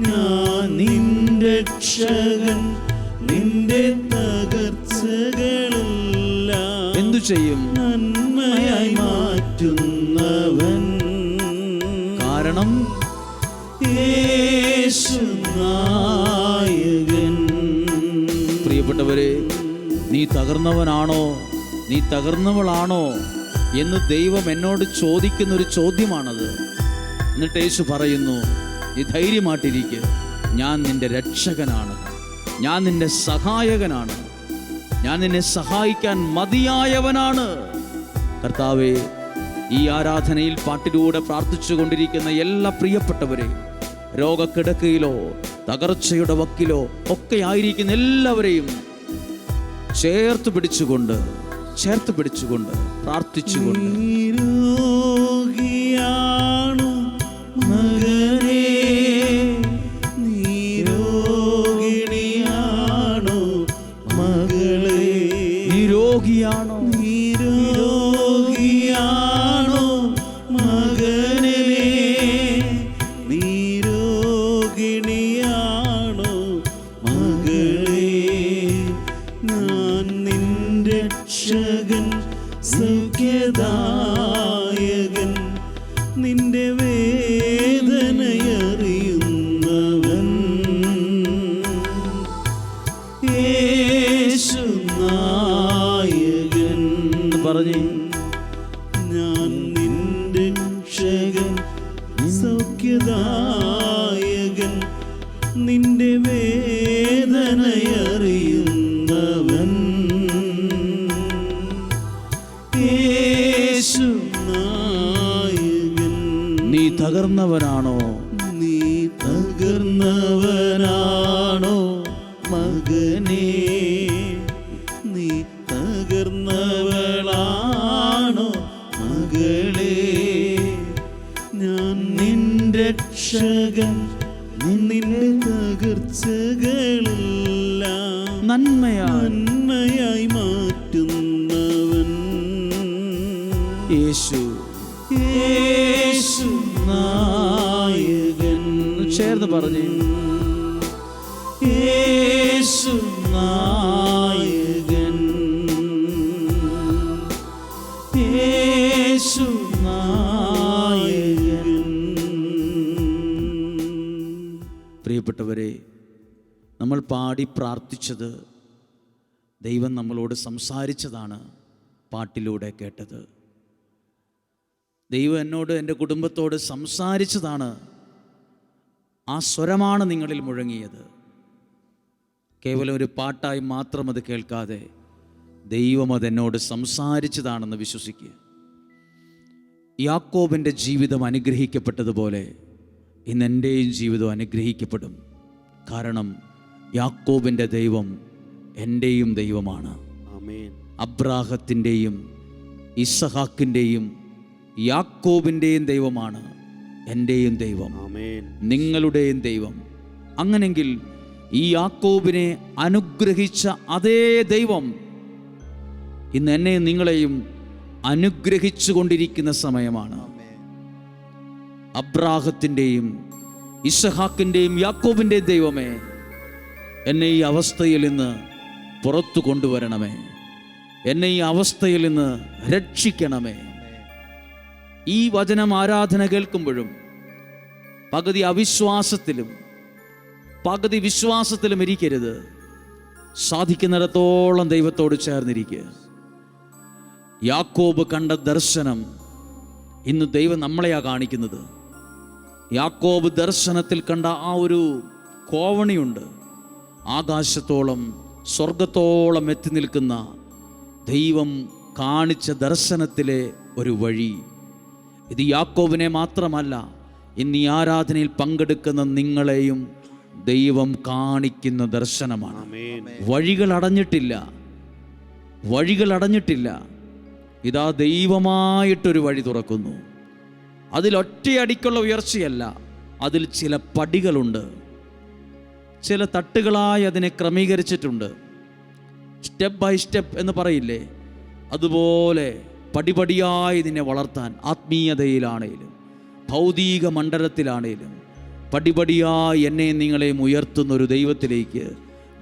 S2: ഞാൻ നിന്റെ രക്ഷകൻ, നിന്റെ തകർച്ചകളെല്ലാം
S1: എന്തു ചെയ്യും?
S2: നന്മയായി മാറ്റുന്നവൻ.
S1: കാരണം
S2: യേശു നായകൻ.
S1: പ്രിയപ്പെട്ടവരെ, നീ തകർന്നവനാണോ, നീ തകർന്നവളാണോ എന്ന് ദൈവം എന്നോട് ചോദിക്കുന്നൊരു ചോദ്യമാണത്. എന്നിട്ട് യേശു പറയുന്നു, നീ ധൈര്യമായിട്ടിരിക്കുക, ഞാൻ നിന്റെ രക്ഷകനാണ്, ഞാൻ നിന്റെ സഹായകനാണ്, ഞാൻ നിന്നെ സഹായിക്കാൻ മതിയായവനാണ്. കർത്താവേ, ഈ ആരാധനയിൽ പാട്ടിലൂടെ പ്രാർത്ഥിച്ചു കൊണ്ടിരിക്കുന്ന എല്ലാ പ്രിയപ്പെട്ടവരെയും, രോഗക്കിടക്കയിലോ തകർച്ചയുടെ വക്കിലോ ഒക്കെ ആയിരിക്കുന്ന എല്ലാവരെയും ചേർത്ത് പിടിച്ചുകൊണ്ട് പ്രാർത്ഥിച്ചുകൊണ്ട്,
S2: രോഗിയാണു മകനേ, നീ രോഗിണിയാണു മകളേ?
S1: നീ രോഗിയാണോ?
S2: നീ രോഗിയാണു മകനേ? നീ രോഗിണിയാണു മകളേ? ഞാൻ നിന്റെ രക്ഷകൻ, സൗഖ്യദായകൻ, നിന്റെ വേദനയറിയുന്നവൻ. യേശു നായകൻ.
S1: പറഞ്ഞേ,
S2: ഞാൻ നിന്റെ രക്ഷകൻ, സൗഖ്യദായകൻ, നിന്റെ വേദനയറിയുന്നവൻ. യേശു നായകൻ.
S1: നീ തകർന്നവനാണോ?
S2: നീ തകർന്നവനാണോ മകനേ? നീ തകർന്നവളാണോ മകളേ? ഞാൻ നിന്റെ രക്ഷകൻ, നിന്റെ തകർച്ചകളെല്ലാം നന്മയായി മാറ്റുന്നവൻ.
S1: യേശു
S2: യേശു നായകൻ.
S1: ചേർന്ന് പറഞ്ഞേ,
S2: യേശു നായകൻ. യേശു നായകൻ.
S1: പ്രിയപ്പെട്ടവരെ, നമ്മൾ പാടി പ്രാർത്ഥിച്ചത് ദൈവം നമ്മളോട് സംസാരിച്ചതാണ്, പാട്ടിലൂടെ കേട്ടത്. ദൈവം എന്നോട്, എൻ്റെ കുടുംബത്തോട് സംസാരിച്ചതാണ്. ആ സ്വരമാണ് നിങ്ങളിൽ മുഴങ്ങിയത്. കേവലം ഒരു പാട്ടായി മാത്രം അത് കേൾക്കാതെ ദൈവം അതെന്നോട് സംസാരിച്ചതാണെന്ന് വിശ്വസിക്കുക. യാക്കോബിൻ്റെ ജീവിതം അനുഗ്രഹിക്കപ്പെട്ടതുപോലെ ഇന്ന് എൻ്റെയും ജീവിതം അനുഗ്രഹിക്കപ്പെടും. കാരണം യാക്കോബിൻ്റെ ദൈവം എൻ്റെയും ദൈവമാണ്. അബ്രാഹത്തിൻ്റെയും ഇസഹാക്കിൻ്റെയും യാക്കോബിൻ്റെയും ദൈവമാണ് എൻ്റെയും ദൈവം, നിങ്ങളുടെയും ദൈവം. അങ്ങനെങ്കിൽ ഈ യാക്കോബിനെ അനുഗ്രഹിച്ച അതേ ദൈവം ഇന്ന് എന്നെയും നിങ്ങളെയും അനുഗ്രഹിച്ചു കൊണ്ടിരിക്കുന്ന സമയമാണ്. അബ്രാഹത്തിൻ്റെയും ഇസഹാക്കിൻ്റെയും യാക്കോബിൻ്റെയും ദൈവമേ, എന്നെ ഈ അവസ്ഥയിൽ നിന്ന് പുറത്തു കൊണ്ടുവരണമേ, എന്നെ ഈ അവസ്ഥയിൽ നിന്ന് രക്ഷിക്കണമേ. ഈ വചനം ആരാധന കേൾക്കുമ്പോഴും പകുതി അവിശ്വാസത്തിലും പകുതി വിശ്വാസത്തിലും ഇരിക്കരുത്. സാധിക്കുന്നിടത്തോളം ദൈവത്തോട് ചേർന്നിരിക്കുക. യാക്കോബ് കണ്ട ദർശനം ഇന്ന് ദൈവം നമ്മളെയാ കാണിക്കുന്നത്. യാക്കോബ് ദർശനത്തിൽ കണ്ട ആ ഒരു കോവണിയുണ്ട്, ആകാശത്തോളം സ്വർഗത്തോളം എത്തി നിൽക്കുന്ന ദൈവം കാണിച്ച ദർശനത്തിലെ ഒരു വഴി. ഇത് യാക്കോബിനെ മാത്രമല്ല, ഇന്ന് ഈ ആരാധനയിൽ പങ്കെടുക്കുന്ന നിങ്ങളെയും ദൈവം കാണിക്കുന്ന ദർശനമാണ്. വഴികൾ അടഞ്ഞിട്ടില്ല. ഇതാ ദൈവമായിട്ടൊരു വഴി തുറക്കുന്നു. അതിലൊറ്റയടിക്കുള്ള ഉയർച്ചയല്ല, അതിൽ ചില പടികളുണ്ട്, ചില തട്ടുകളായി അതിനെ ക്രമീകരിച്ചിട്ടുണ്ട്. സ്റ്റെപ്പ് ബൈ സ്റ്റെപ്പ് എന്ന് പറയില്ലേ, അതുപോലെ പടിപടിയായി നിന്നെ വളർത്താൻ, ആത്മീയതയിലാണേലും ഭൗതിക മണ്ഡലത്തിലാണേലും പടിപടിയായി എന്നെ നിങ്ങളെയും ഉയർത്തുന്ന ഒരു ദൈവത്തിലേക്ക്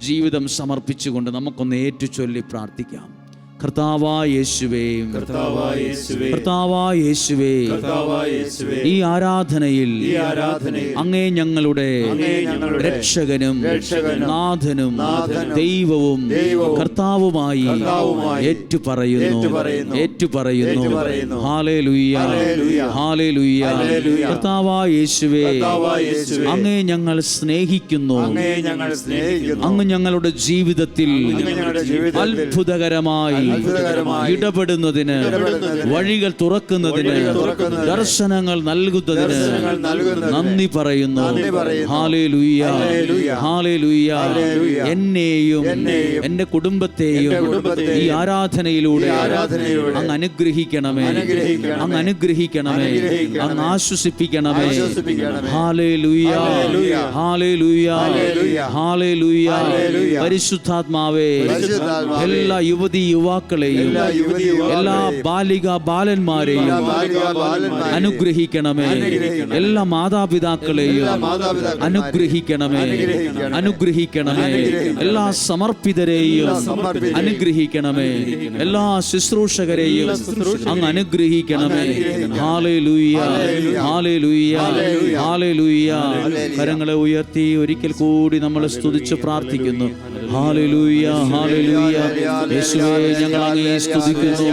S1: ജീവിതം സമർപ്പിച്ചുകൊണ്ട് നമുക്കൊന്ന് ഏറ്റുചൊല്ലി പ്രാർത്ഥിക്കാം. കർത്താവായ യേശുവേ, കർത്താവായ യേശുവേ, ഈ ആരാധനയിൽ അങ്ങേ ഞങ്ങളുടെ രക്ഷകനും നാഥനും ദൈവവും കർത്താവുമായി ഏറ്റുപറയുന്നു. ഹല്ലേലൂയ, ഹല്ലേലൂയ. കർത്താവായ യേശുവേ, അങ്ങേ ഞങ്ങൾ സ്നേഹിക്കുന്നു. അങ്ങ് ഞങ്ങളുടെ ജീവിതത്തിൽ അത്ഭുതകരമായി ഇടപെടുന്നതിന്, വഴികൾ തുറക്കുന്നതിന്, ദർശനങ്ങൾ നൽകുന്നതിന് നന്ദി പറയുന്നു. Hallelujah, hallelujah. എന്നെയും എൻ്റെ കുടുംബത്തെയും ഈ ആരാധനയിലൂടെ അങ്ങ് അനുഗ്രഹിക്കണമേ, അങ്ങ് ആശ്വസിപ്പിക്കണമേ. Hallelujah, hallelujah, hallelujah. പരിശുദ്ധാത്മാവേ, എല്ലാ യുവതി യുവാക്കളെയും എല്ലാ ബാലിക ബാലന്മാരെയും അനുഗ്രഹിക്കണമേ. എല്ലാ മാതാപിതാക്കളെയും അനുഗ്രഹിക്കണമേ. എല്ലാ സമർപ്പിതരെയും അനുഗ്രഹിക്കണമേ. എല്ലാ ശുശ്രൂഷകരെയും അങ്ങ് അനുഗ്രഹിക്കണമേ. Hallelujah, hallelujah, hallelujah. കരങ്ങളെ ഉയർത്തി ഒരിക്കൽ കൂടി നമ്മൾ സ്തുതിച്ച് പ്രാർത്ഥിക്കുന്നു. Hallelujah, hallelujah. യേശുവേ, ഞങ്ങൾ അങ്ങയെ സ്തുതിക്കുന്നു,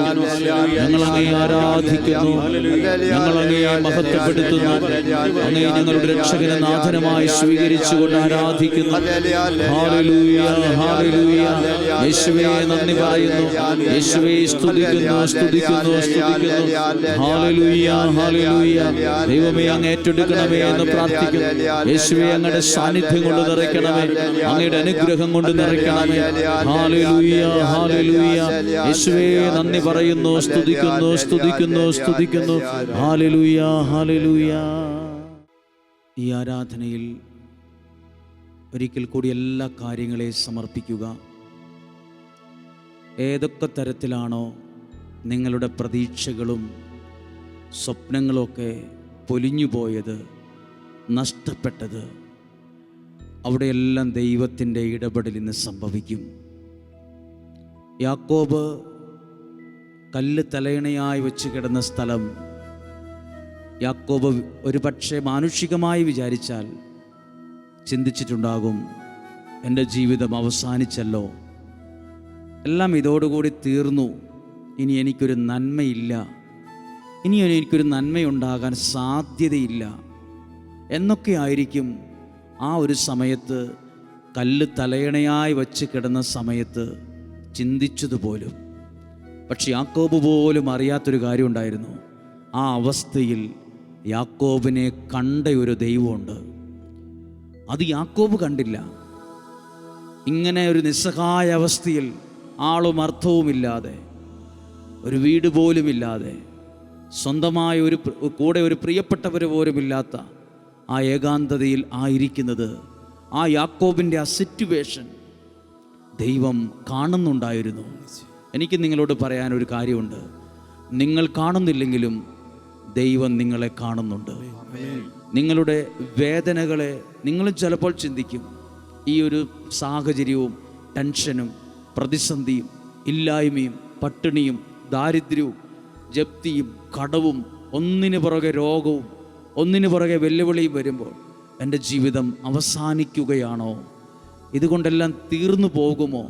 S1: ഞങ്ങൾ അങ്ങയെ ആരാധിക്കുന്നു, ഞങ്ങൾ അങ്ങയെ മഹത്വപ്പെടുത്തുന്നു. അങ്ങയെ ഞങ്ങളുടെ രക്ഷകന നാഥനമായി സ്വീകരിച്ചുകൊണ്ട് ആരാധിക്കുന്നു. Hallelujah, hallelujah. യേശുവേ, നന്ദി പറയുന്നു. യേശുവേ, സ്തുതിക്കുന്നു. Hallelujah, hallelujah. ദൈവമേ, അങ്ങ് ഏറ്റെടുക്കണമേ എന്ന് പ്രാർത്ഥിക്കുന്നു. യേശുവേ, അങ്ങയുടെ സാന്നിധ്യം കൊണ്ട് നിറയ്ക്കണമേ, അങ്ങയുടെ അനുഗ്രഹം കൊണ്ട് നിറയ്ക്കണമേ. Hallelujah, hallelujah. യേശുവേ, നന്ദി പറയുന്നു, സ്തുതിക്കുന്നു. Hallelujah, hallelujah. ഈ ആരാധനയിൽ ഒരിക്കൽ കൂടി എല്ലാ കാര്യങ്ങളെയും സമർപ്പിക്കുക. ഏതൊക്കെ തരത്തിലാണോ നിങ്ങളുടെ പ്രതീക്ഷകളും സ്വപ്നങ്ങളൊക്കെ പൊലിഞ്ഞുപോയത്, നഷ്ടപ്പെട്ടത്, അവിടെയെല്ലാം ദൈവത്തിൻ്റെ ഇടപെടൽ ഇന്ന് സംഭവിക്കും. യാക്കോബ് കല്ല് തലയിണയായി വെച്ച് കിടന്ന സ്ഥലം, യാക്കോബ് ഒരു പക്ഷേ മാനുഷികമായി വിചാരിച്ചാൽ ചിന്തിച്ചിട്ടുണ്ടാകും, എൻ്റെ ജീവിതം അവസാനിച്ചല്ലോ, എല്ലാം ഇതോടുകൂടി തീർന്നു, ഇനി എനിക്കൊരു നന്മയില്ല, ഇനി എനിക്കൊരു നന്മയുണ്ടാകാൻ സാധ്യതയില്ല എന്നൊക്കെ ആയിരിക്കും ആ ഒരു സമയത്ത്, കല്ല് തലയണയായി വച്ച് കിടന്ന സമയത്ത് ചിന്തിച്ചതുപോലും. പക്ഷെ യാക്കോബ് പോലും അറിയാത്തൊരു കാര്യം ഉണ്ടായിരുന്നു. ആ അവസ്ഥയിൽ യാക്കോബിനെ കണ്ട ഒരു ദൈവമുണ്ട്. അത് യാക്കോബ് കണ്ടില്ല. ഇങ്ങനെ ഒരു നിസ്സഹായ അവസ്ഥയിൽ, ആളും അർത്ഥവുമില്ലാതെ, ഒരു വീട് പോലുമില്ലാതെ, സ്വന്തമായ കൂടെ ഒരു പ്രിയപ്പെട്ടവർ പോലുമില്ലാത്ത ആ ഏകാന്തതയിൽ ആയിരിക്കുന്നത്, ആ യാക്കോബിൻ്റെ ആ സിറ്റുവേഷൻ ദൈവം കാണുന്നുണ്ടായിരുന്നു. എനിക്ക് നിങ്ങളോട് പറയാനൊരു കാര്യമുണ്ട്. നിങ്ങൾ കാണുന്നില്ലെങ്കിലും ദൈവം നിങ്ങളെ കാണുന്നുണ്ട്. നിങ്ങളുടെ വേദനകളെ നിങ്ങൾ ചിലപ്പോൾ ചിന്തിക്കും, ഈ ഒരു സാഹചര്യവും ടെൻഷനും പ്രതിസന്ധിയും ഇല്ലായ്മയും പട്ടിണിയും ദാരിദ്ര്യവും ജപ്തിയും കടവും ഒന്നിനു പുറകെ രോഗവും ഒന്നിനു പുറകെ വെല്ലുവിളിയും വരുമ്പോൾ എൻ്റെ ജീവിതം അവസാനിക്കുകയാണോ? ഇതുകൊണ്ടെല്ലാം തീർന്നു പോകുമോ?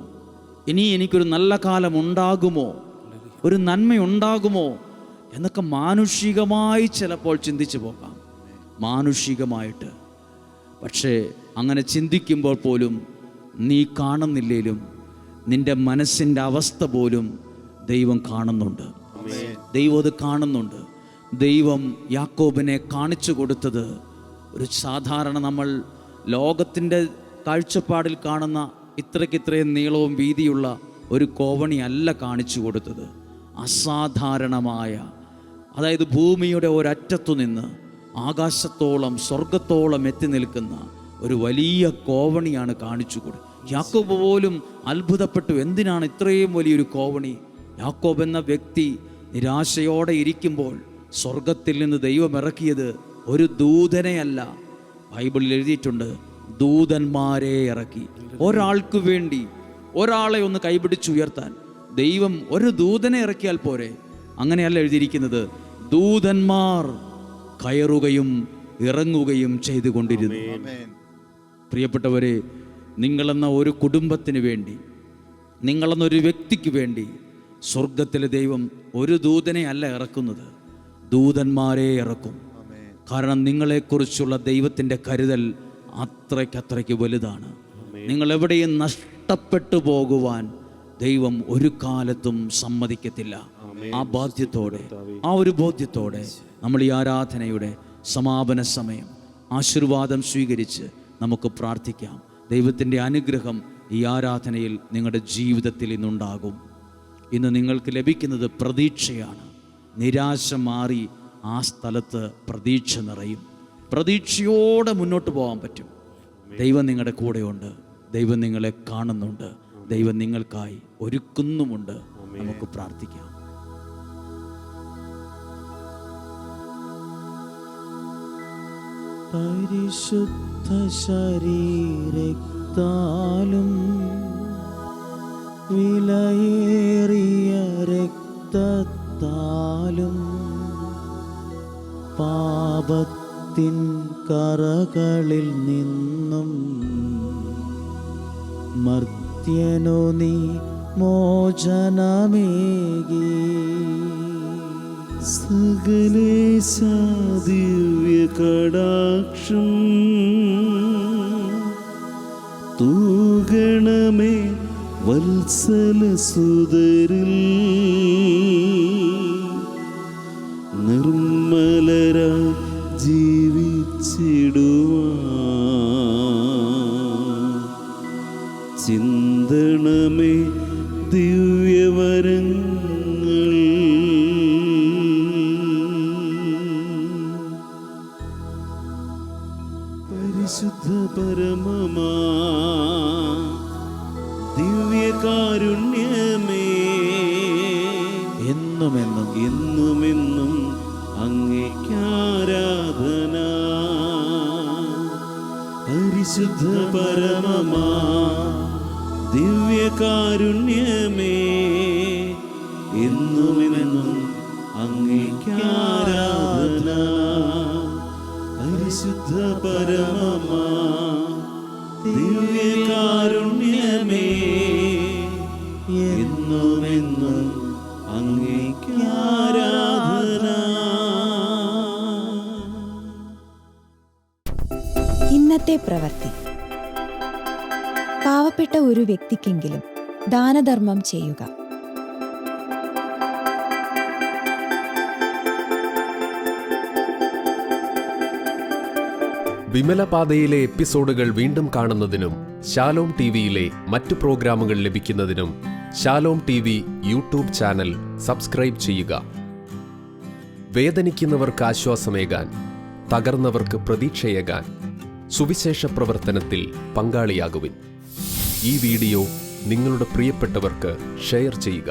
S1: ഇനി എനിക്കൊരു നല്ല കാലം ഉണ്ടാകുമോ? ഒരു നന്മയുണ്ടാകുമോ എന്നൊക്കെ മാനുഷികമായി ചിലപ്പോൾ ചിന്തിച്ചു പോകാം, മാനുഷികമായിട്ട്. പക്ഷേ അങ്ങനെ ചിന്തിക്കുമ്പോൾ പോലും നീ കാണുന്നില്ലേലും നിൻ്റെ മനസ്സിൻ്റെ അവസ്ഥ പോലും ദൈവം കാണുന്നുണ്ട്. ദൈവം അത് കാണുന്നുണ്ട്. ദൈവം യാക്കോബിനെ കാണിച്ചു കൊടുത്തത് ഒരു സാധാരണ നമ്മൾ ലോകത്തിൻ്റെ കാഴ്ചപ്പാടിൽ കാണുന്ന ഇത്രയും നീളവും വീതിയുള്ള ഒരു കോവണി അല്ല കാണിച്ചു കൊടുത്തത്. അസാധാരണമായ, അതായത് ഭൂമിയുടെ ഒരറ്റത്തു നിന്ന് ആകാശത്തോളം സ്വർഗത്തോളം എത്തി നിൽക്കുന്ന ഒരു വലിയ കോവണിയാണ് കാണിച്ചു കൊടുത്തത്. യാക്കോബ് പോലും അത്ഭുതപ്പെട്ടു, എന്തിനാണ് ഇത്രയും വലിയൊരു കോവണി? യാക്കോബ് എന്ന വ്യക്തി നിരാശയോടെ ഇരിക്കുമ്പോൾ സ്വർഗത്തിൽ നിന്ന് ദൈവം ഇറക്കിയത് ഒരു ദൂതനെയല്ല. ബൈബിളിൽ എഴുതിയിട്ടുണ്ട്, ദൂതന്മാരെ ഇറക്കി. ഒരാൾക്ക് വേണ്ടി, ഒരാളെ ഒന്ന് കൈപിടിച്ചുയർത്താൻ ദൈവം ഒരു ദൂതനെ ഇറക്കിയാൽ പോരെ? അങ്ങനെയല്ല എഴുതിയിരിക്കുന്നത്, ദൂതന്മാർ കയറുകയും ഇറങ്ങുകയും ചെയ്തുകൊണ്ടിരുന്നു. പ്രിയപ്പെട്ടവരെ, നിങ്ങളെന്ന ഒരു കുടുംബത്തിന് വേണ്ടി, നിങ്ങളെന്നൊരു വ്യക്തിക്ക് വേണ്ടി സ്വർഗത്തിലെ ദൈവം ഒരു ദൂതനെ അല്ല ഇറക്കുന്നത്, ദൂതന്മാരെ ഇറക്കും. കാരണം നിങ്ങളെക്കുറിച്ചുള്ള ദൈവത്തിൻ്റെ കരുതൽ അത്രയ്ക്ക് വലുതാണ്. നിങ്ങളെവിടെയും നഷ്ടപ്പെട്ടു പോകുവാൻ ദൈവം ഒരു കാലത്തും സമ്മതിക്കത്തില്ല. ആ ബാധ്യത്തോടെ, ആ ഒരു ബോധ്യത്തോടെ നമ്മൾ ഈ ആരാധനയുടെ സമാപന സമയം ആശീർവാദം സ്വീകരിച്ച് നമുക്ക് പ്രാർത്ഥിക്കാം. ദൈവത്തിൻ്റെ അനുഗ്രഹം ഈ ആരാധനയിൽ നിങ്ങളുടെ ജീവിതത്തിൽ ഇന്നുണ്ടാകും. ഇന്ന് നിങ്ങൾക്ക് ലഭിക്കുന്നത് പ്രതീക്ഷയാണ്. നിരാശ മാറി ആ സ്ഥലത്ത് പ്രതീക്ഷ നിറയും. പ്രതീക്ഷയോടെ മുന്നോട്ട് പോകാൻ പറ്റും. ദൈവം നിങ്ങളുടെ കൂടെയുണ്ട്. ദൈവം നിങ്ങളെ കാണുന്നുണ്ട്. ദൈവം നിങ്ങൾക്കായി ഒരുക്കുന്നുമുണ്ട്. നമുക്ക് പ്രാർത്ഥിക്കാം.
S2: പരിശുദ്ധ ശരീരത്താലും വിലയേറിയ രക്തത്താലും പാപത്തിൻ കറകളിൽ നിന്നും മർത്യനു നീ മോചനമേകി. സകലേശ ദിവ്യ കടാക്ഷം തൂഗണമേ വത്സല സുതരിൽ. നിർമ്മലരായി ജീവിച്ചിടുവാൻ ചിന്തണമേ ദിവ്യവരങ്ങൾ. പരിശുദ്ധ പരമമാ ദിവ്യകാരുണ്യമേ, എന്നുമെന്നും അങ്ങേക്കാരാധന. പരിശുദ്ധ പരമമാ ദിവ്യകാരുണ്യമേ, എന്നുമെന്നും അങ്ങേക്കാരാധന. പരിശുദ്ധ പരമമാ ദിവ്യകാരുണ്യമേ, എന്നുമെന്നും അങ്ങേക്കാരാധന.
S3: ഇന്നത്തെ പ്രവൃത്തി. പാവപ്പെട്ട ഒരു വ്യക്തിക്കെങ്കിലും ദാനധർമ്മം ചെയ്യുക.
S4: വിമലപാതയിലെ എപ്പിസോഡുകൾ വീണ്ടും കാണുന്നതിനും ശാലോം ടിവിയിലെ മറ്റു പ്രോഗ്രാമുകൾ ലഭിക്കുന്നതിനും Shalom TV YouTube channel subscribe ചെയ്യുക. വേദനിക്കുന്നവർക്ക് ആശ്വാസമേകാൻ, തകർന്നവർക്ക് പ്രതീക്ഷയേകാൻ സുവിശേഷ പ്രവർത്തനത്തിൽ പങ്കാളിയാകുവിൻ. ഈ വീഡിയോ നിങ്ങളുടെ പ്രിയപ്പെട്ടവർക്ക് ഷെയർ ചെയ്യുക.